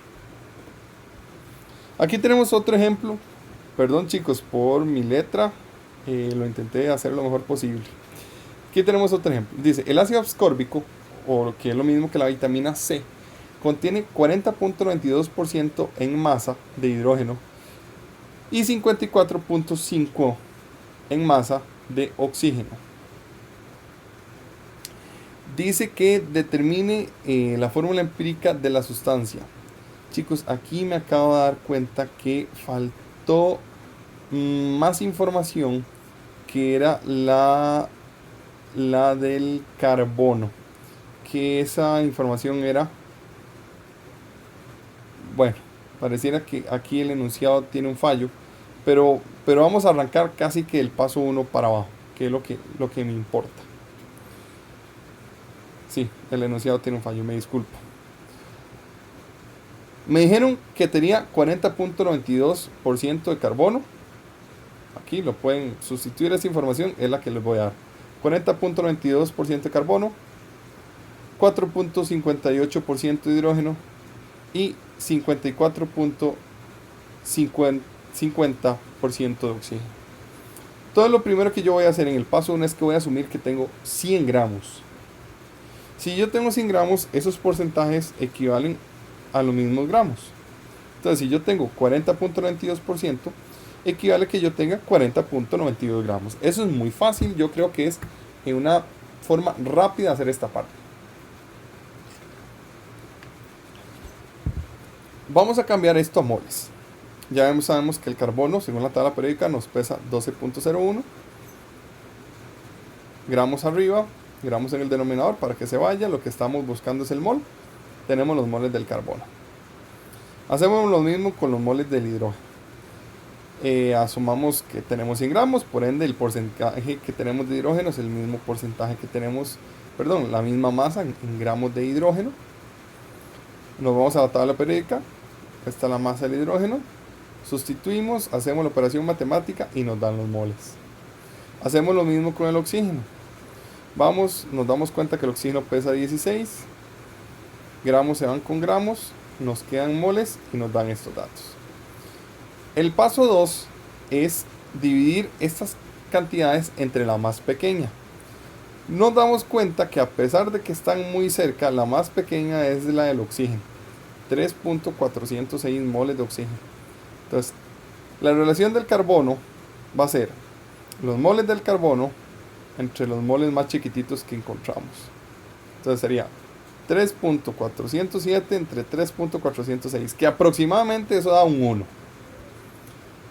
Aquí tenemos otro ejemplo. Perdón chicos por mi letra. Lo intenté hacer lo mejor posible. Aquí tenemos otro ejemplo. Dice, el ácido ascórbico, o que es lo mismo que la vitamina C, contiene 40.92% en masa de hidrógeno y 54.5% en masa de oxígeno. Dice que determine la fórmula empírica de la sustancia. Chicos, aquí me acabo de dar cuenta que faltó más información, que era la del carbono. Que esa información era, bueno, pareciera que aquí el enunciado tiene un fallo, pero vamos a arrancar casi que el paso 1 para abajo, que es lo que me importa. Sí, el enunciado tiene un fallo, me disculpo. Me dijeron que tenía 40.92% de carbono. Aquí lo pueden sustituir, esa información es la que les voy a dar. 40.92% de carbono, 4.58% de hidrógeno y 54.50% de oxígeno. Todo lo primero que yo voy a hacer en el paso 1 es que voy a asumir que tengo 100 gramos. Si yo tengo 100 gramos, esos porcentajes equivalen a los mismos gramos. Entonces, si yo tengo 40.92%, equivale a que yo tenga 40.92 gramos. Eso es muy fácil, yo creo que es en una forma rápida de hacer esta parte. Vamos a cambiar esto a moles. Ya sabemos que el carbono, según la tabla periódica, nos pesa 12.01 gramos arriba, gramos en el denominador para que se vaya. Lo que estamos buscando es el mol. Tenemos los moles del carbono. Hacemos lo mismo con los moles del hidrógeno. Asumamos que tenemos 100 gramos, por ende el porcentaje que tenemos de hidrógeno es el mismo porcentaje que tenemos, la misma masa en gramos de hidrógeno. Nos vamos a la tabla periódica. Esta es la masa del hidrógeno. Sustituimos, hacemos la operación matemática y nos dan los moles. Hacemos lo mismo con el oxígeno. Nos damos cuenta que el oxígeno pesa 16. Gramos se van con gramos, nos quedan moles y nos dan estos datos. El paso 2 es dividir estas cantidades entre la más pequeña. Nos damos cuenta que a pesar de que están muy cerca, la más pequeña es la del oxígeno. 3.406 moles de oxígeno. Entonces, la relación del carbono va a ser los moles del carbono entre los moles más chiquititos que encontramos. Entonces sería 3.407 entre 3.406, que aproximadamente eso da un 1.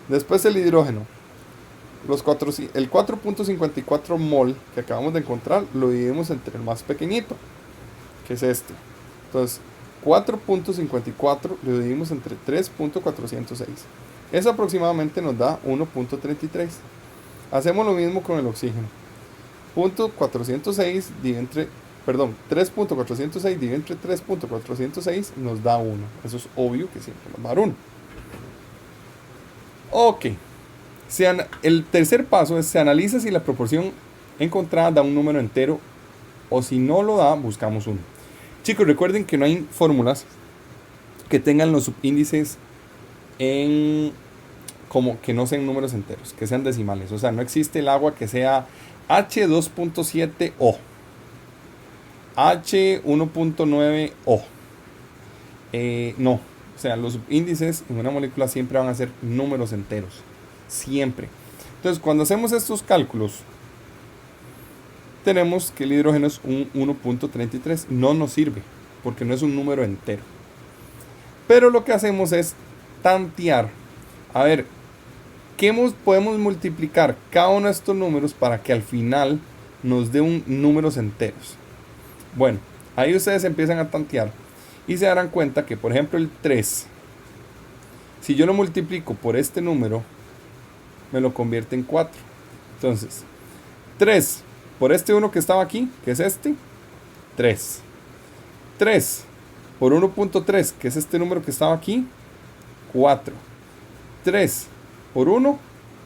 Después el hidrógeno. El 4.54 mol que acabamos de encontrar lo dividimos entre el más pequeñito, que es este. Entonces 4.54 lo dividimos entre 3.406. Eso aproximadamente nos da 1.33. Hacemos lo mismo con el oxígeno. 3.406 dividido entre 3.406 nos da 1. Eso es obvio que siempre nos va a dar 1. Ok. El tercer paso es se analiza si la proporción encontrada da un número entero o si no lo da, buscamos uno. Chicos, recuerden que no hay fórmulas que tengan los subíndices como que no sean números enteros, que sean decimales. O sea, no existe el agua que sea H2.7O, H1.9O. No, O sea, los subíndices en una molécula siempre van a ser números enteros. Siempre. Entonces, cuando hacemos estos cálculos, tenemos que el hidrógeno es un 1.33. No nos sirve, porque no es un número entero. Pero lo que hacemos es tantear. A ver, ¿qué podemos multiplicar cada uno de estos números para que al final nos dé números enteros? Bueno, ahí ustedes empiezan a tantear y se darán cuenta que, por ejemplo, el 3, si yo lo multiplico por este número, me lo convierte en 4. Entonces, 3 por este 1 que estaba aquí, que es este, 3. 3 por 1.3, que es este número que estaba aquí, 4. 3 por 1,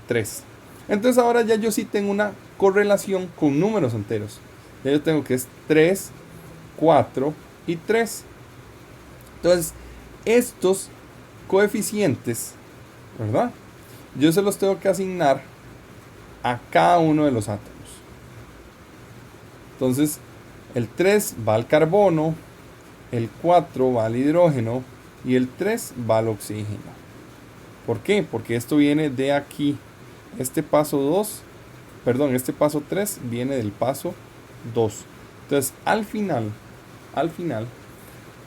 3. Entonces ahora ya yo sí tengo una correlación con números enteros. Ya yo tengo que es 3, 4 y 3. Entonces, estos coeficientes, ¿verdad? Yo se los tengo que asignar a cada uno de los átomos. Entonces, el 3 va al carbono, el 4 va al hidrógeno y el 3 va al oxígeno. ¿Por qué? Porque esto viene de aquí. Este paso 3 viene del paso 2. Entonces, al final,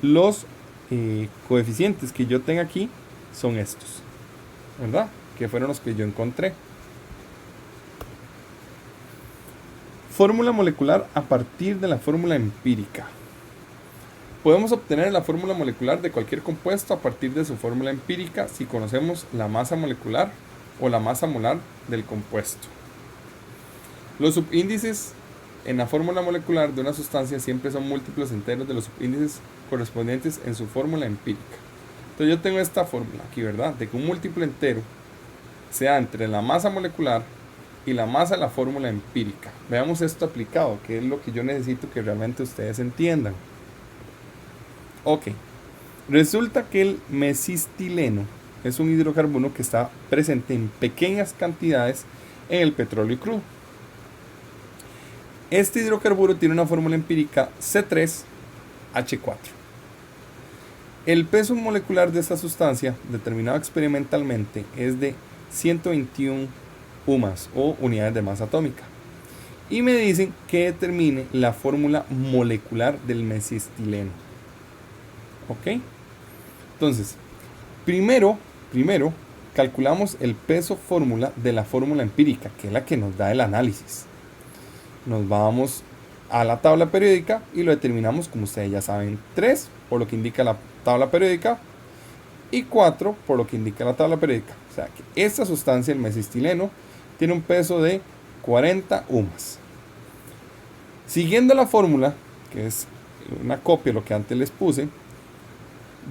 los coeficientes que yo tengo aquí son estos, ¿verdad? Que fueron los que yo encontré. Fórmula molecular a partir de la fórmula empírica. Podemos obtener la fórmula molecular de cualquier compuesto a partir de su fórmula empírica si conocemos la masa molecular o la masa molar del compuesto. Los subíndices en la fórmula molecular de una sustancia siempre son múltiplos enteros de los subíndices correspondientes en su fórmula empírica. Entonces yo tengo esta fórmula aquí, ¿verdad? De que un múltiplo entero sea entre la masa molecular y la masa de la fórmula empírica. Veamos esto aplicado, que es lo que yo necesito que realmente ustedes entiendan. Ok, resulta que el mesistileno es un hidrocarburo que está presente en pequeñas cantidades en el petróleo crudo. Este hidrocarburo tiene una fórmula empírica C3H4. El peso molecular de esta sustancia, determinado experimentalmente, es de 121 UMAS o unidades de masa atómica. Y me dicen que determine la fórmula molecular del mesistileno. ¿Ok? Entonces, primero calculamos el peso fórmula de la fórmula empírica, que es la que nos da el análisis. Nos vamos a la tabla periódica y lo determinamos, como ustedes ya saben, 3 por lo que indica la tabla periódica y 4 por lo que indica la tabla periódica. O sea que esta sustancia, el mesistileno, tiene un peso de 40 UMAS. Siguiendo la fórmula, que es una copia de lo que antes les puse,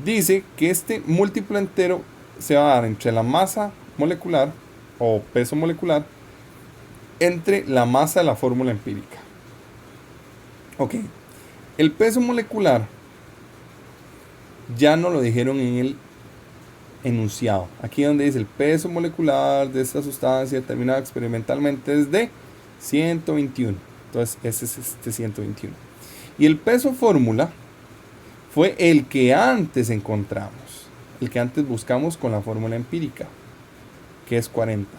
dice que este múltiplo entero se va a dar entre la masa molecular o peso molecular entre la masa de la fórmula empírica. Ok, el peso molecular ya no lo dijeron en el enunciado. Aquí donde dice el peso molecular de esta sustancia determinada experimentalmente es de 121. Entonces ese es este 121. Y el peso fórmula fue el que antes encontramos, el que antes buscamos con la fórmula empírica, que es 40.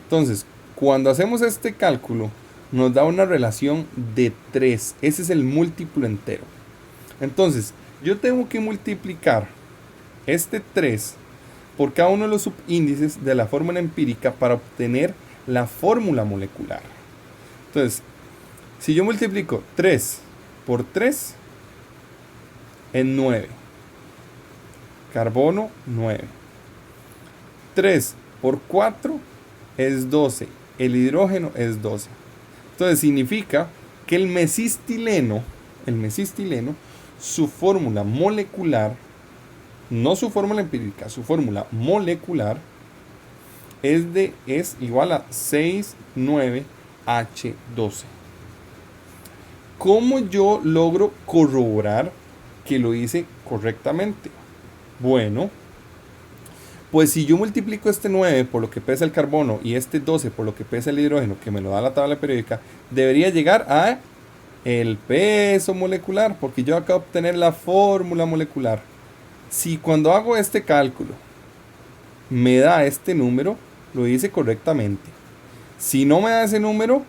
Entonces, cuando hacemos este cálculo, nos da una relación de 3. Ese es el múltiplo entero. Entonces, yo tengo que multiplicar este 3 por cada uno de los subíndices de la fórmula empírica para obtener la fórmula molecular. Entonces, si yo multiplico 3 por 3, es 9. Carbono, 9. 3 por 4 es 12. El hidrógeno es 12. Entonces significa que el mesistileno, su fórmula molecular, no su fórmula empírica, su fórmula molecular es igual a 6,9H12. ¿Cómo yo logro corroborar que lo hice correctamente? Bueno, pues si yo multiplico este 9 por lo que pesa el carbono y este 12 por lo que pesa el hidrógeno, que me lo da la tabla periódica, debería llegar a el peso molecular, porque yo acabo de obtener la fórmula molecular. Si cuando hago este cálculo me da este número, lo hice correctamente. Si no me da ese número,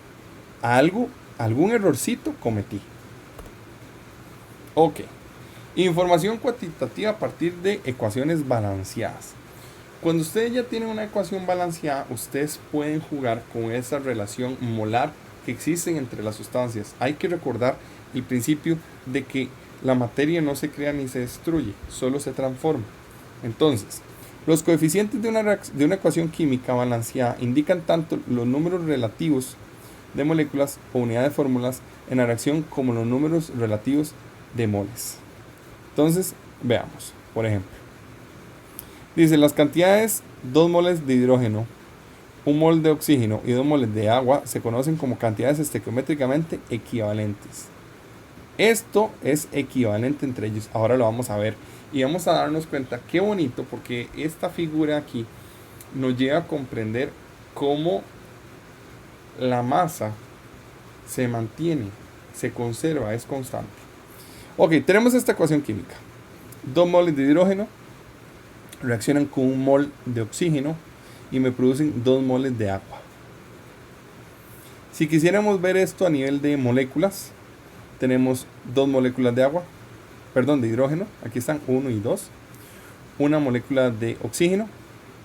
algún errorcito cometí. Ok. Información cuantitativa a partir de ecuaciones balanceadas. Cuando ustedes ya tienen una ecuación balanceada, ustedes pueden jugar con esa relación molar que existen entre las sustancias. Hay que recordar el principio de que la materia no se crea ni se destruye, solo se transforma. Entonces, los coeficientes de una ecuación química balanceada indican tanto los números relativos de moléculas o unidades de fórmulas en la reacción como los números relativos de moles. Entonces, veamos, por ejemplo. Dice, las cantidades 2 moles de hidrógeno, 1 mol de oxígeno y 2 moles de agua se conocen como cantidades estequiométricamente equivalentes. Esto es equivalente entre ellos. Ahora lo vamos a ver y vamos a darnos cuenta, qué bonito, porque esta figura aquí nos lleva a comprender cómo la masa se mantiene, se conserva, es constante. Ok, tenemos esta ecuación química. 2 moles de hidrógeno reaccionan con 1 mol de oxígeno y me producen 2 moles de agua. Si quisiéramos ver esto a nivel de moléculas, tenemos 2 moléculas de agua, perdón, de hidrógeno, aquí están 1 y 2. Una molécula de oxígeno,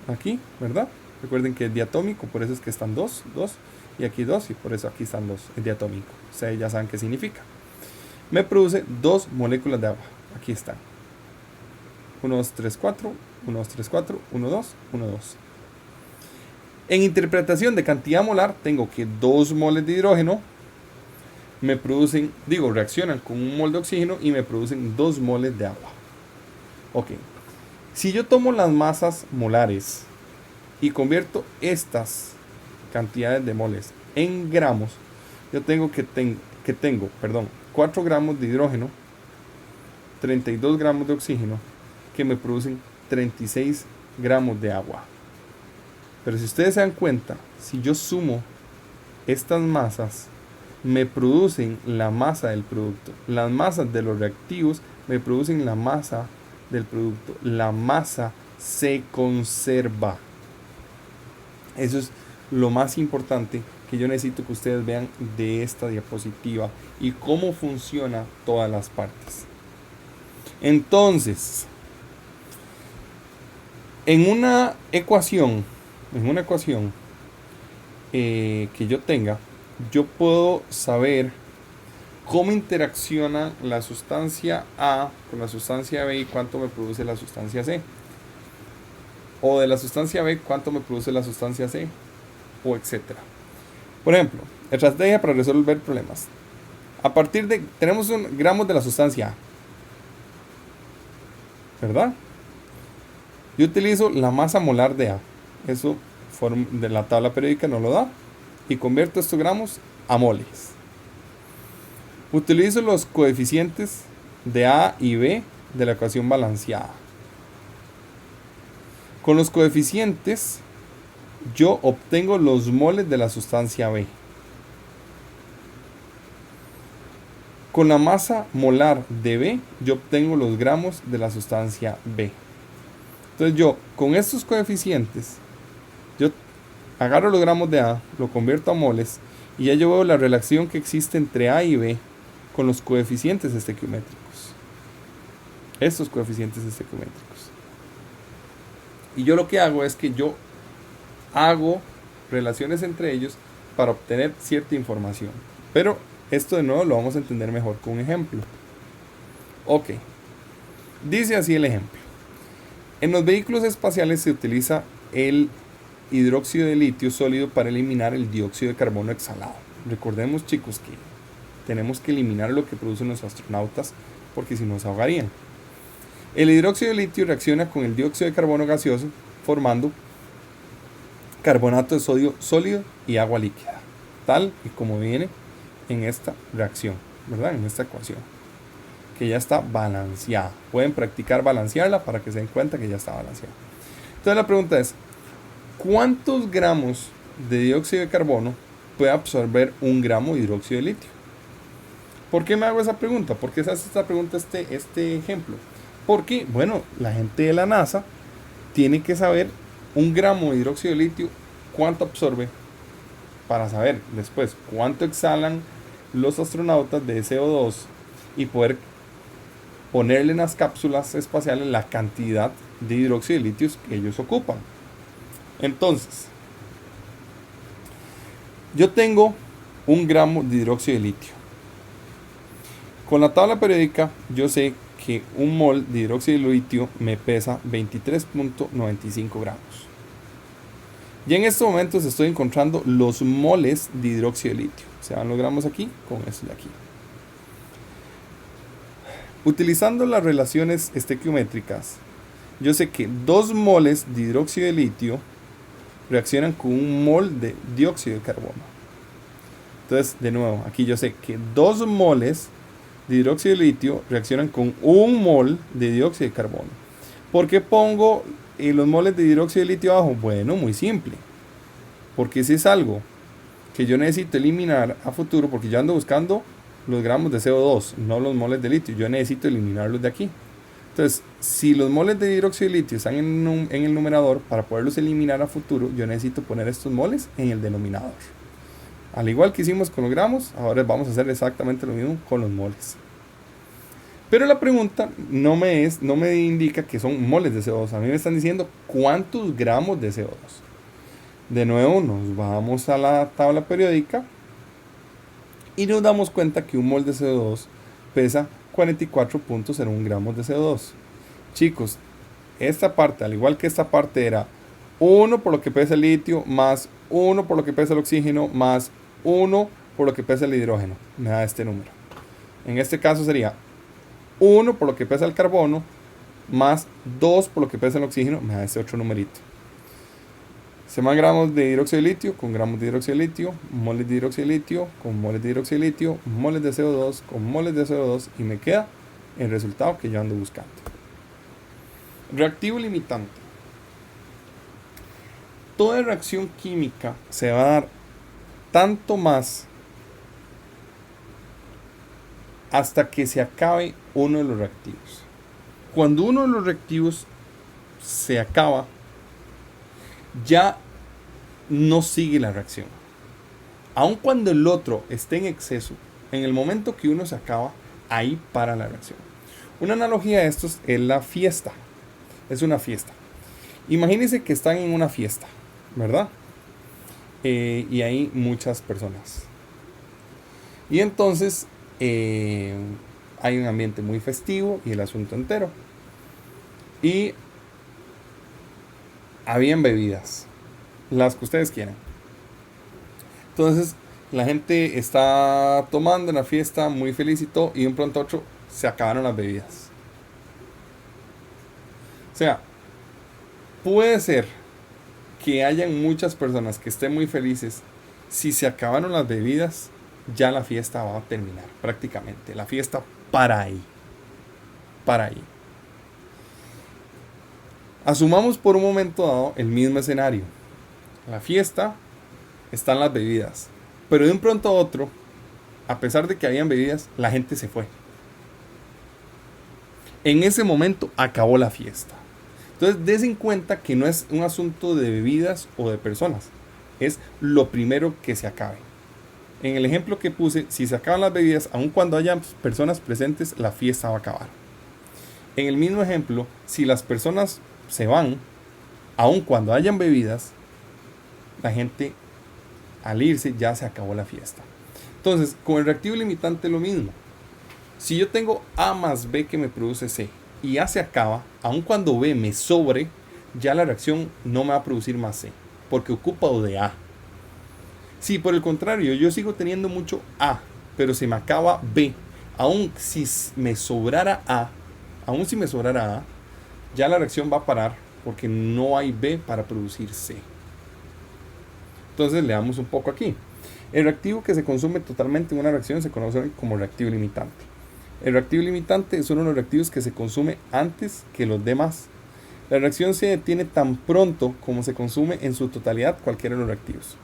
aquí, ¿verdad? Recuerden que es diatómico, por eso es que están 2, y aquí 2, y por eso aquí están 2, es diatómico. Ustedes ya saben qué significa. Me produce 2 moléculas de agua, aquí están. 1, 2, 3, 4, 1, 2, 3, 4, 1, 2, 1, 2. En interpretación de cantidad molar, tengo que 2 moles de hidrógeno me producen, reaccionan con 1 mol de oxígeno y me producen 2 moles de agua. Ok. Si yo tomo las masas molares y convierto estas cantidades de moles en gramos, yo tengo 4 gramos de hidrógeno, 32 gramos de oxígeno, que me producen 36 gramos de agua. Pero si ustedes se dan cuenta, si yo sumo estas masas, me producen la masa del producto. Las masas de los reactivos me producen la masa del producto. La masa se conserva. Eso es lo más importante que yo necesito que ustedes vean de esta diapositiva y cómo funciona todas las partes. Entonces, en una ecuación que yo tenga, yo puedo saber cómo interacciona la sustancia A con la sustancia B y cuánto me produce la sustancia C. O de la sustancia B, cuánto me produce la sustancia C, o etcétera. Por ejemplo, estrategia para resolver problemas. Tenemos gramos de la sustancia A, ¿verdad? Yo utilizo la masa molar de A. Eso de la tabla periódica no lo da. Y convierto estos gramos a moles. Utilizo los coeficientes de A y B de la ecuación balanceada. Con los coeficientes yo obtengo los moles de la sustancia B. Con la masa molar de B yo obtengo los gramos de la sustancia B. Entonces yo con estos coeficientes yo agarro los gramos de A, lo convierto a moles y ya yo veo la relación que existe entre A y B con los coeficientes estequiométricos. Estos coeficientes estequiométricos. Y yo lo que hago es que yo hago relaciones entre ellos para obtener cierta información. Pero esto de nuevo lo vamos a entender mejor con un ejemplo. Ok. Dice así el ejemplo. En los vehículos espaciales se utiliza el hidróxido de litio sólido para eliminar el dióxido de carbono exhalado. Recordemos, chicos, que tenemos que eliminar lo que producen los astronautas porque si no se ahogarían. El hidróxido de litio reacciona con el dióxido de carbono gaseoso formando carbonato de sodio sólido y agua líquida, tal y como viene en esta reacción, ¿verdad? En esta ecuación, que ya está balanceada. Pueden practicar balancearla para que se den cuenta que ya está balanceada. Entonces la pregunta es, ¿cuántos gramos de dióxido de carbono puede absorber 1 gramo de hidróxido de litio? ¿Por qué me hago esa pregunta? ¿Por qué se hace esta pregunta este ejemplo? Porque, bueno, la gente de la NASA tiene que saber 1 gramo de hidróxido de litio cuánto absorbe para saber después cuánto exhalan los astronautas de CO2 y poder ponerle en las cápsulas espaciales la cantidad de hidróxido de litio que ellos ocupan. Entonces, yo tengo 1 gramo de hidróxido de litio. Con la tabla periódica yo sé que 1 mol de hidróxido de litio me pesa 23.95 gramos. Y en estos momentos estoy encontrando los moles de hidróxido de litio. Se van los gramos aquí con esto de aquí. Utilizando las relaciones estequiométricas, yo sé que 2 moles de hidróxido de litio reaccionan con 1 mol de dióxido de carbono. Entonces, de nuevo, aquí yo sé que 2 moles de hidróxido de litio reaccionan con 1 mol de dióxido de carbono. ¿Por qué pongo los moles de hidróxido de litio abajo? Bueno, muy simple. Porque si es algo que yo necesito eliminar a futuro, porque yo ando buscando los gramos de CO2, no los moles de litio, yo necesito eliminarlos de aquí. Entonces, si los moles de hidróxido de litio están en el numerador, para poderlos eliminar a futuro, yo necesito poner estos moles en el denominador. Al igual que hicimos con los gramos, ahora vamos a hacer exactamente lo mismo con los moles. Pero la pregunta no me indica que son moles de CO2. A mí me están diciendo cuántos gramos de CO2. De nuevo nos vamos a la tabla periódica y nos damos cuenta que 1 mol de CO2 pesa 44.01 gramos de CO2. Chicos, esta parte, al igual que esta parte, era 1 por lo que pesa el litio, más 1 por lo que pesa el oxígeno, más 1 por lo que pesa el hidrógeno. Me da este número. En este caso sería 1 por lo que pesa el carbono, más 2 por lo que pesa el oxígeno, me da este otro numerito. Se llaman gramos de hidróxido de litio con gramos de hidróxido de litio, moles de hidróxido de litio con moles de hidróxido de litio, moles de CO2 con moles de CO2, y me queda el resultado que yo ando buscando. Reactivo limitante. Toda reacción química se va a dar tanto más hasta que se acabe uno de los reactivos. Cuando uno de los reactivos se acaba, ya no sigue la reacción. Aun cuando el otro esté en exceso, en el momento que uno se acaba, ahí para la reacción. Una analogía de esto es la fiesta. Es una fiesta. Imagínense que están en una fiesta, ¿verdad? Y hay muchas personas. Y entonces hay un ambiente muy festivo y el asunto entero. Y habían bebidas, las que ustedes quieran. Entonces la gente está tomando en la fiesta muy feliz y todo, y de un pronto a otro se acabaron las bebidas. O sea, puede ser que hayan muchas personas que estén muy felices. Si se acabaron las bebidas, ya la fiesta va a terminar prácticamente. La fiesta para ahí. Para ahí. Asumamos por un momento dado el mismo escenario. La fiesta, están las bebidas. Pero de un pronto a otro, a pesar de que habían bebidas, la gente se fue. En ese momento acabó la fiesta. Entonces, des en cuenta que no es un asunto de bebidas o de personas. Es lo primero que se acabe. En el ejemplo que puse, si se acaban las bebidas, aun cuando haya personas presentes, la fiesta va a acabar. En el mismo ejemplo, si las personas se van, aun cuando hayan bebidas, la gente al irse ya se acabó la fiesta. Entonces, con el reactivo limitante lo mismo. Si yo tengo A más B que me produce C y A se acaba, aun cuando B me sobre, ya la reacción no me va a producir más C, porque ocupa O de A. Si por el contrario yo sigo teniendo mucho A, pero se me acaba B, aun si me sobrara A, ya la reacción va a parar porque no hay B para producir C. Entonces leamos un poco aquí. El reactivo que se consume totalmente en una reacción se conoce como reactivo limitante. El reactivo limitante es uno de los reactivos que se consume antes que los demás. La reacción se detiene tan pronto como se consume en su totalidad cualquiera de los reactivos.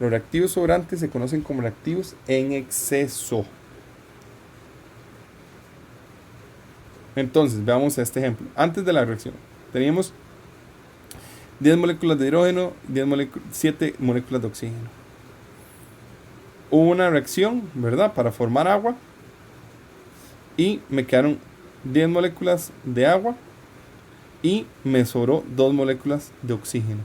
Los reactivos sobrantes se conocen como reactivos en exceso. Entonces, veamos este ejemplo. Antes de la reacción, teníamos 10 moléculas de hidrógeno, 7 moléculas de oxígeno. Hubo una reacción, ¿verdad? Para formar agua. Y me quedaron 10 moléculas de agua. Y me sobró 2 moléculas de oxígeno.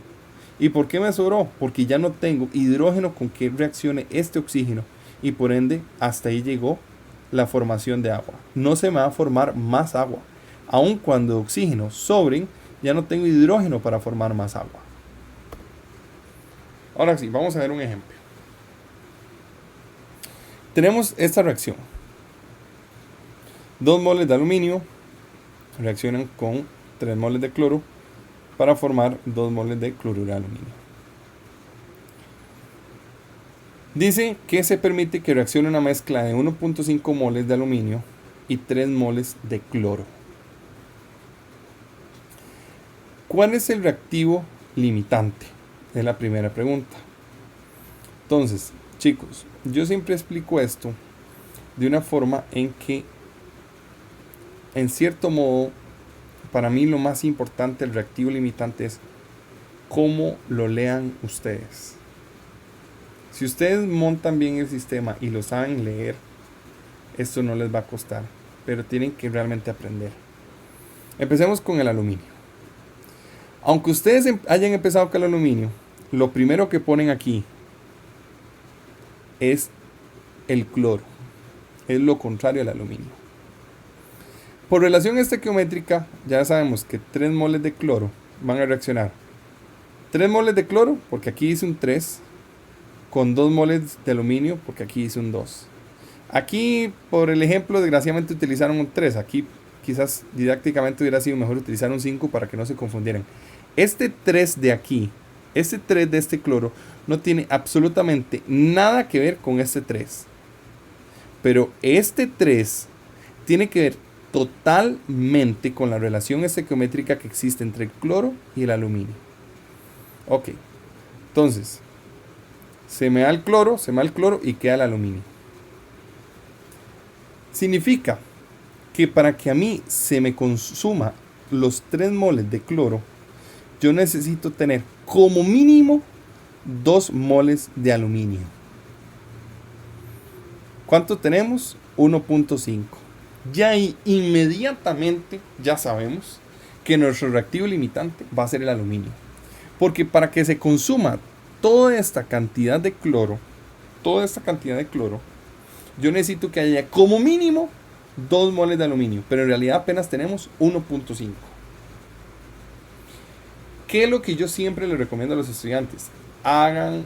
¿Y por qué me sobró? Porque ya no tengo hidrógeno con que reaccione este oxígeno. Y por ende, hasta ahí llegó la formación de agua. No se me va a formar más agua. Aun cuando oxígeno sobren, ya no tengo hidrógeno para formar más agua. Ahora sí, vamos a ver un ejemplo. Tenemos esta reacción. 2 moles de aluminio reaccionan con 3 moles de cloro para formar 2 moles de cloruro de aluminio. Dice que se permite que reaccione una mezcla de 1.5 moles de aluminio y 3 moles de cloro. ¿Cuál es el reactivo limitante? Es la primera pregunta. Entonces, chicos, yo siempre explico esto de una forma en que, en cierto modo, para mí lo más importante, el reactivo limitante, es cómo lo lean ustedes. Si ustedes montan bien el sistema y lo saben leer, esto no les va a costar, pero tienen que realmente aprender. Empecemos con el aluminio. Aunque ustedes hayan empezado con el aluminio, lo primero que ponen aquí es el cloro. Es lo contrario al aluminio. Por relación estequiométrica, ya sabemos que 3 moles de cloro van a reaccionar 3 moles de cloro, porque aquí hice un 3, con 2 moles de aluminio, porque aquí hice un 2. Aquí, por el ejemplo, desgraciadamente utilizaron un 3. Aquí quizás didácticamente hubiera sido mejor utilizar un 5 para que no se confundieran. Este 3 de aquí, este 3 de este cloro, no tiene absolutamente nada que ver con este 3. Pero este 3 tiene que ver totalmente con la relación estequiométrica que existe entre el cloro y el aluminio. Ok, entonces, se me da el cloro y queda el aluminio. Significa que para que a mí se me consuma los 3 moles de cloro, yo necesito tener como mínimo 2 moles de aluminio. ¿Cuánto tenemos? 1.5. Ya ahí inmediatamente ya sabemos que nuestro reactivo limitante va a ser el aluminio. Porque para que se consuma toda esta cantidad de cloro, yo necesito que haya como mínimo 2 moles de aluminio, pero en realidad apenas tenemos 1.5. ¿Qué es lo que yo siempre les recomiendo a los estudiantes? Hagan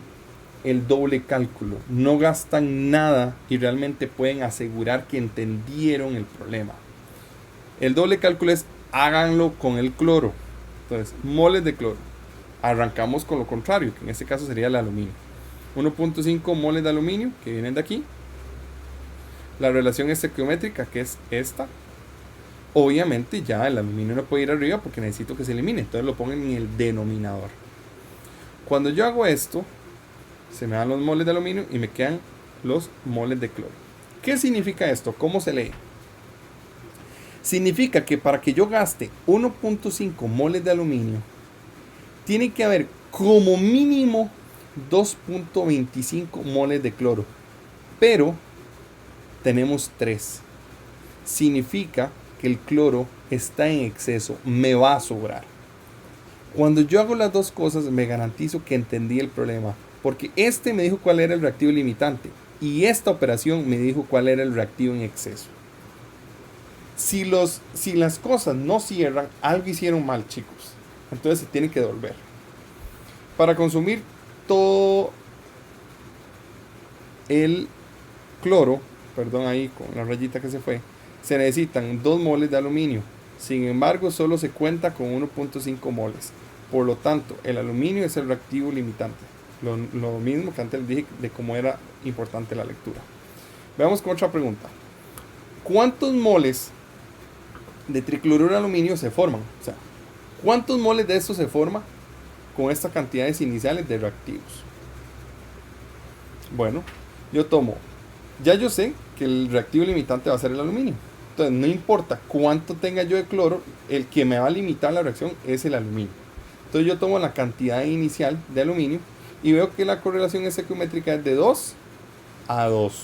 el doble cálculo, no gastan nada y realmente pueden asegurar que entendieron el problema. El doble cálculo es háganlo con el cloro. Entonces, moles de cloro. Arrancamos con lo contrario, que en este caso sería el aluminio. 1.5 moles de aluminio que vienen de aquí. La relación estequiométrica, que es esta. Obviamente ya el aluminio no puede ir arriba porque necesito que se elimine, entonces lo pongo en el denominador. Cuando yo hago esto, se me dan los moles de aluminio y me quedan los moles de cloro. ¿Qué significa esto? ¿Cómo se lee? Significa que para que yo gaste 1.5 moles de aluminio, tiene que haber como mínimo 2.25 moles de cloro. Pero tenemos 3. Significa que el cloro está en exceso, me va a sobrar. Cuando yo hago las dos cosas, me garantizo que entendí el problema. Porque este me dijo cuál era el reactivo limitante. Y esta operación me dijo cuál era el reactivo en exceso. Si las cosas no cierran, algo hicieron mal, chicos. Entonces se tiene que devolver. Para consumir todo el cloro, perdón ahí con la rayita que se fue, se necesitan 2 moles de aluminio. Sin embargo, solo se cuenta con 1.5 moles. Por lo tanto, el aluminio es el reactivo limitante. Lo mismo que antes les dije de cómo era importante la lectura. Veamos con otra pregunta. ¿Cuántos moles de tricloruro de aluminio se forman? O sea, ¿cuántos moles de esto se forma con estas cantidades iniciales de reactivos? Bueno, yo sé que el reactivo limitante va a ser el aluminio. Entonces, no importa cuánto tenga yo de cloro, el que me va a limitar la reacción es el aluminio. Entonces, yo tomo la cantidad inicial de aluminio y veo que la correlación estequiométrica es de 2 a 2.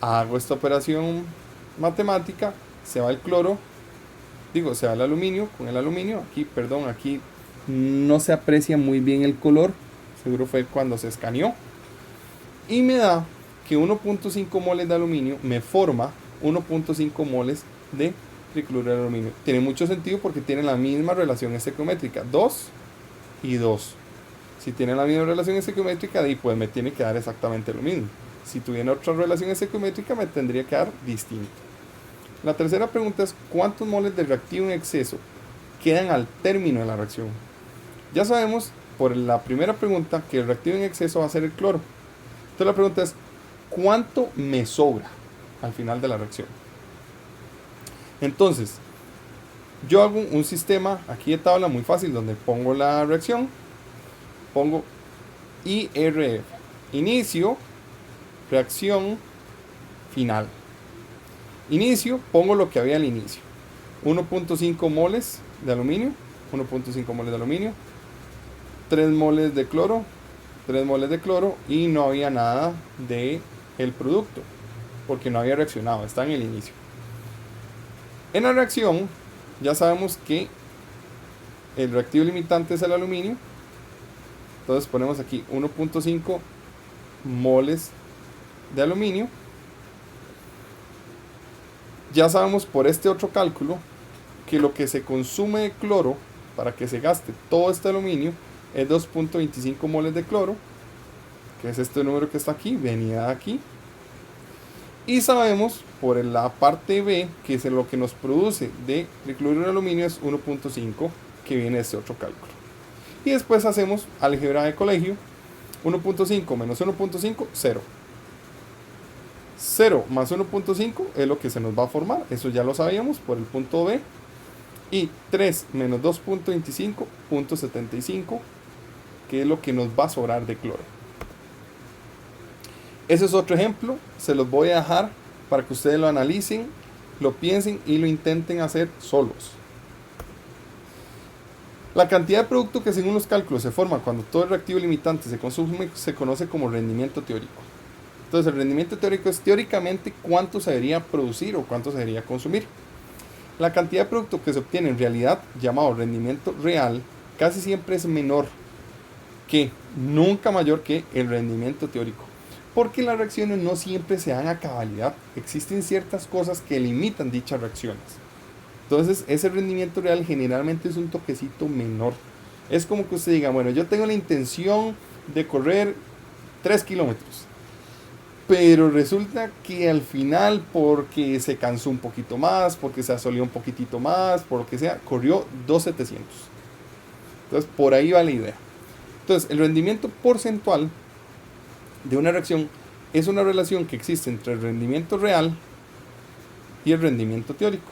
Hago esta operación matemática, se va el cloro, se va el aluminio con el aluminio. Aquí, perdón, aquí no se aprecia muy bien el color, seguro fue cuando se escaneó. Y me da que 1.5 moles de aluminio me forma 1.5 moles de tricloruro de aluminio. Tiene mucho sentido porque tienen la misma relación estequiométrica, 2 y 2. Si tienen la misma relación estequiométrica, pues me tiene que dar exactamente lo mismo. Si tuviera otra relación estequiométrica, me tendría que dar distinto. La tercera pregunta es: ¿cuántos moles de reactivo en exceso quedan al término de la reacción? Ya sabemos por la primera pregunta que el reactivo en exceso va a ser el cloro. Entonces la pregunta es: ¿cuánto me sobra al final de la reacción? Entonces, yo hago un sistema aquí de tabla muy fácil donde pongo la reacción, pongo IRF, inicio, reacción, final. Inicio, pongo lo que había al inicio: 1.5 moles de aluminio, 1.5 moles de aluminio, 3 moles de cloro, 3 moles de cloro, y no había nada de el producto porque no había reaccionado, está en el inicio. En la reacción ya sabemos que el reactivo limitante es el aluminio, entonces ponemos aquí 1.5 moles de aluminio. Ya sabemos por este otro cálculo que lo que se consume de cloro para que se gaste todo este aluminio es 2.25 moles de cloro, que es este número que está aquí, venía de aquí. Y sabemos por la parte B que es lo que nos produce de tricloruro de aluminio es 1.5, que viene de este otro cálculo. Y después hacemos álgebra de colegio: 1.5 menos 1.5, 0. 0 más 1.5 es lo que se nos va a formar, eso ya lo sabíamos por el punto B. Y 3 menos 2.25, 0.75, que es lo que nos va a sobrar de cloro. Ese es otro ejemplo, se los voy a dejar para que ustedes lo analicen, lo piensen y lo intenten hacer solos. La cantidad de producto que según los cálculos se forma cuando todo el reactivo limitante se consume se conoce como rendimiento teórico. Entonces, el rendimiento teórico es teóricamente cuánto se debería producir o cuánto se debería consumir. La cantidad de producto que se obtiene en realidad, llamado rendimiento real, casi siempre es menor que, nunca mayor que, el rendimiento teórico. Porque las reacciones no siempre se dan a cabalidad. Existen ciertas cosas que limitan dichas reacciones. Entonces, ese rendimiento real generalmente es un toquecito menor. Es como que usted diga: bueno, yo tengo la intención de correr 3 kilómetros. Pero resulta que al final, porque se cansó un poquito más, porque se asoleó un poquitito más, por lo que sea, corrió 2.700. Entonces, por ahí va la idea. Entonces, el rendimiento porcentual de una reacción es una relación que existe entre el rendimiento real y el rendimiento teórico.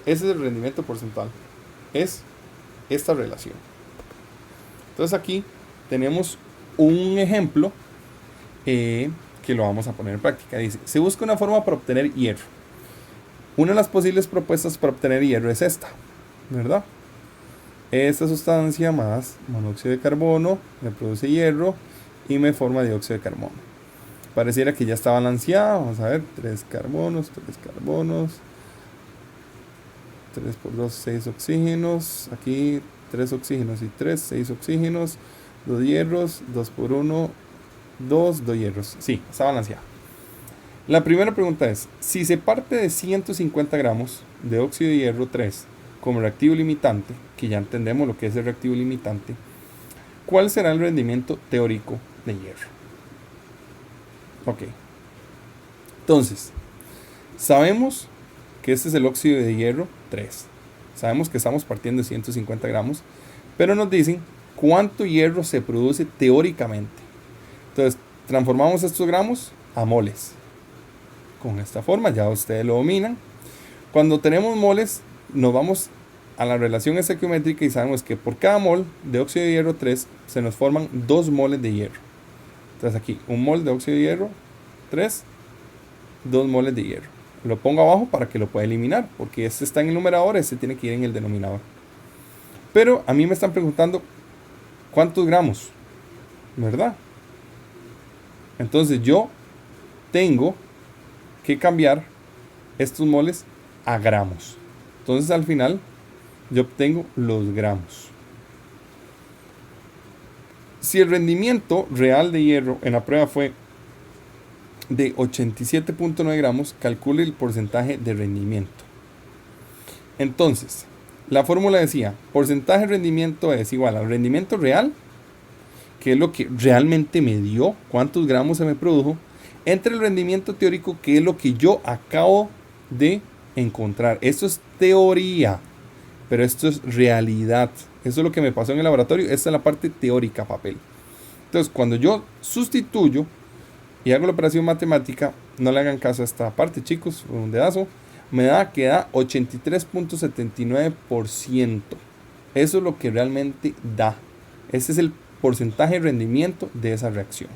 Ese es el rendimiento porcentual. Es esta relación. Entonces, aquí tenemos un ejemplo que lo vamos a poner en práctica. Dice: se busca una forma para obtener hierro. Una de las posibles propuestas para obtener hierro es esta, ¿verdad? Esta sustancia más monóxido de carbono me produce hierro y me forma dióxido de carbono. Pareciera que ya está balanceado. Vamos a ver: 3 carbonos, 3 carbonos, 3 por 2, 6 oxígenos. Aquí 3 oxígenos y 3, 6 oxígenos, 2 hierros, 2 por 1, 2 hierros. Sí, está balanceado. La primera pregunta es: si se parte de 150 gramos de óxido de hierro 3 como reactivo limitante, que ya entendemos lo que es el reactivo limitante, ¿cuál será el rendimiento teórico de hierro? Ok. Entonces, sabemos que este es el óxido de hierro 3. Sabemos que estamos partiendo de 150 gramos, pero nos dicen cuánto hierro se produce teóricamente. Entonces, transformamos estos gramos a moles. Con esta forma, ya ustedes lo dominan. Cuando tenemos moles, nos vamos a la relación estequiométrica y sabemos que por cada mol de óxido de hierro 3 se nos forman 2 moles de hierro. Entonces aquí, 1 mol de óxido de hierro 3, 2 moles de hierro. Lo pongo abajo para que lo pueda eliminar, porque este está en el numerador, este tiene que ir en el denominador. Pero a mí me están preguntando cuántos gramos, ¿verdad? Entonces yo tengo que cambiar estos moles a gramos. Entonces al final yo obtengo los gramos. Si el rendimiento real de hierro en la prueba fue de 87.9 gramos, calcule el porcentaje de rendimiento. Entonces, la fórmula decía, porcentaje de rendimiento es igual al rendimiento real, que es lo que realmente me dio, cuántos gramos se me produjo, entre el rendimiento teórico, que es lo que yo acabo de encontrar. Esto es teoría, pero esto es realidad. Eso es lo que me pasó en el laboratorio. Esta es la parte teórica, papel. Entonces, cuando yo sustituyo y hago la operación matemática, no le hagan caso a esta parte, chicos, un dedazo, me da que da 83.79%. Eso es lo que realmente da. Ese es el porcentaje de rendimiento de esa reacción.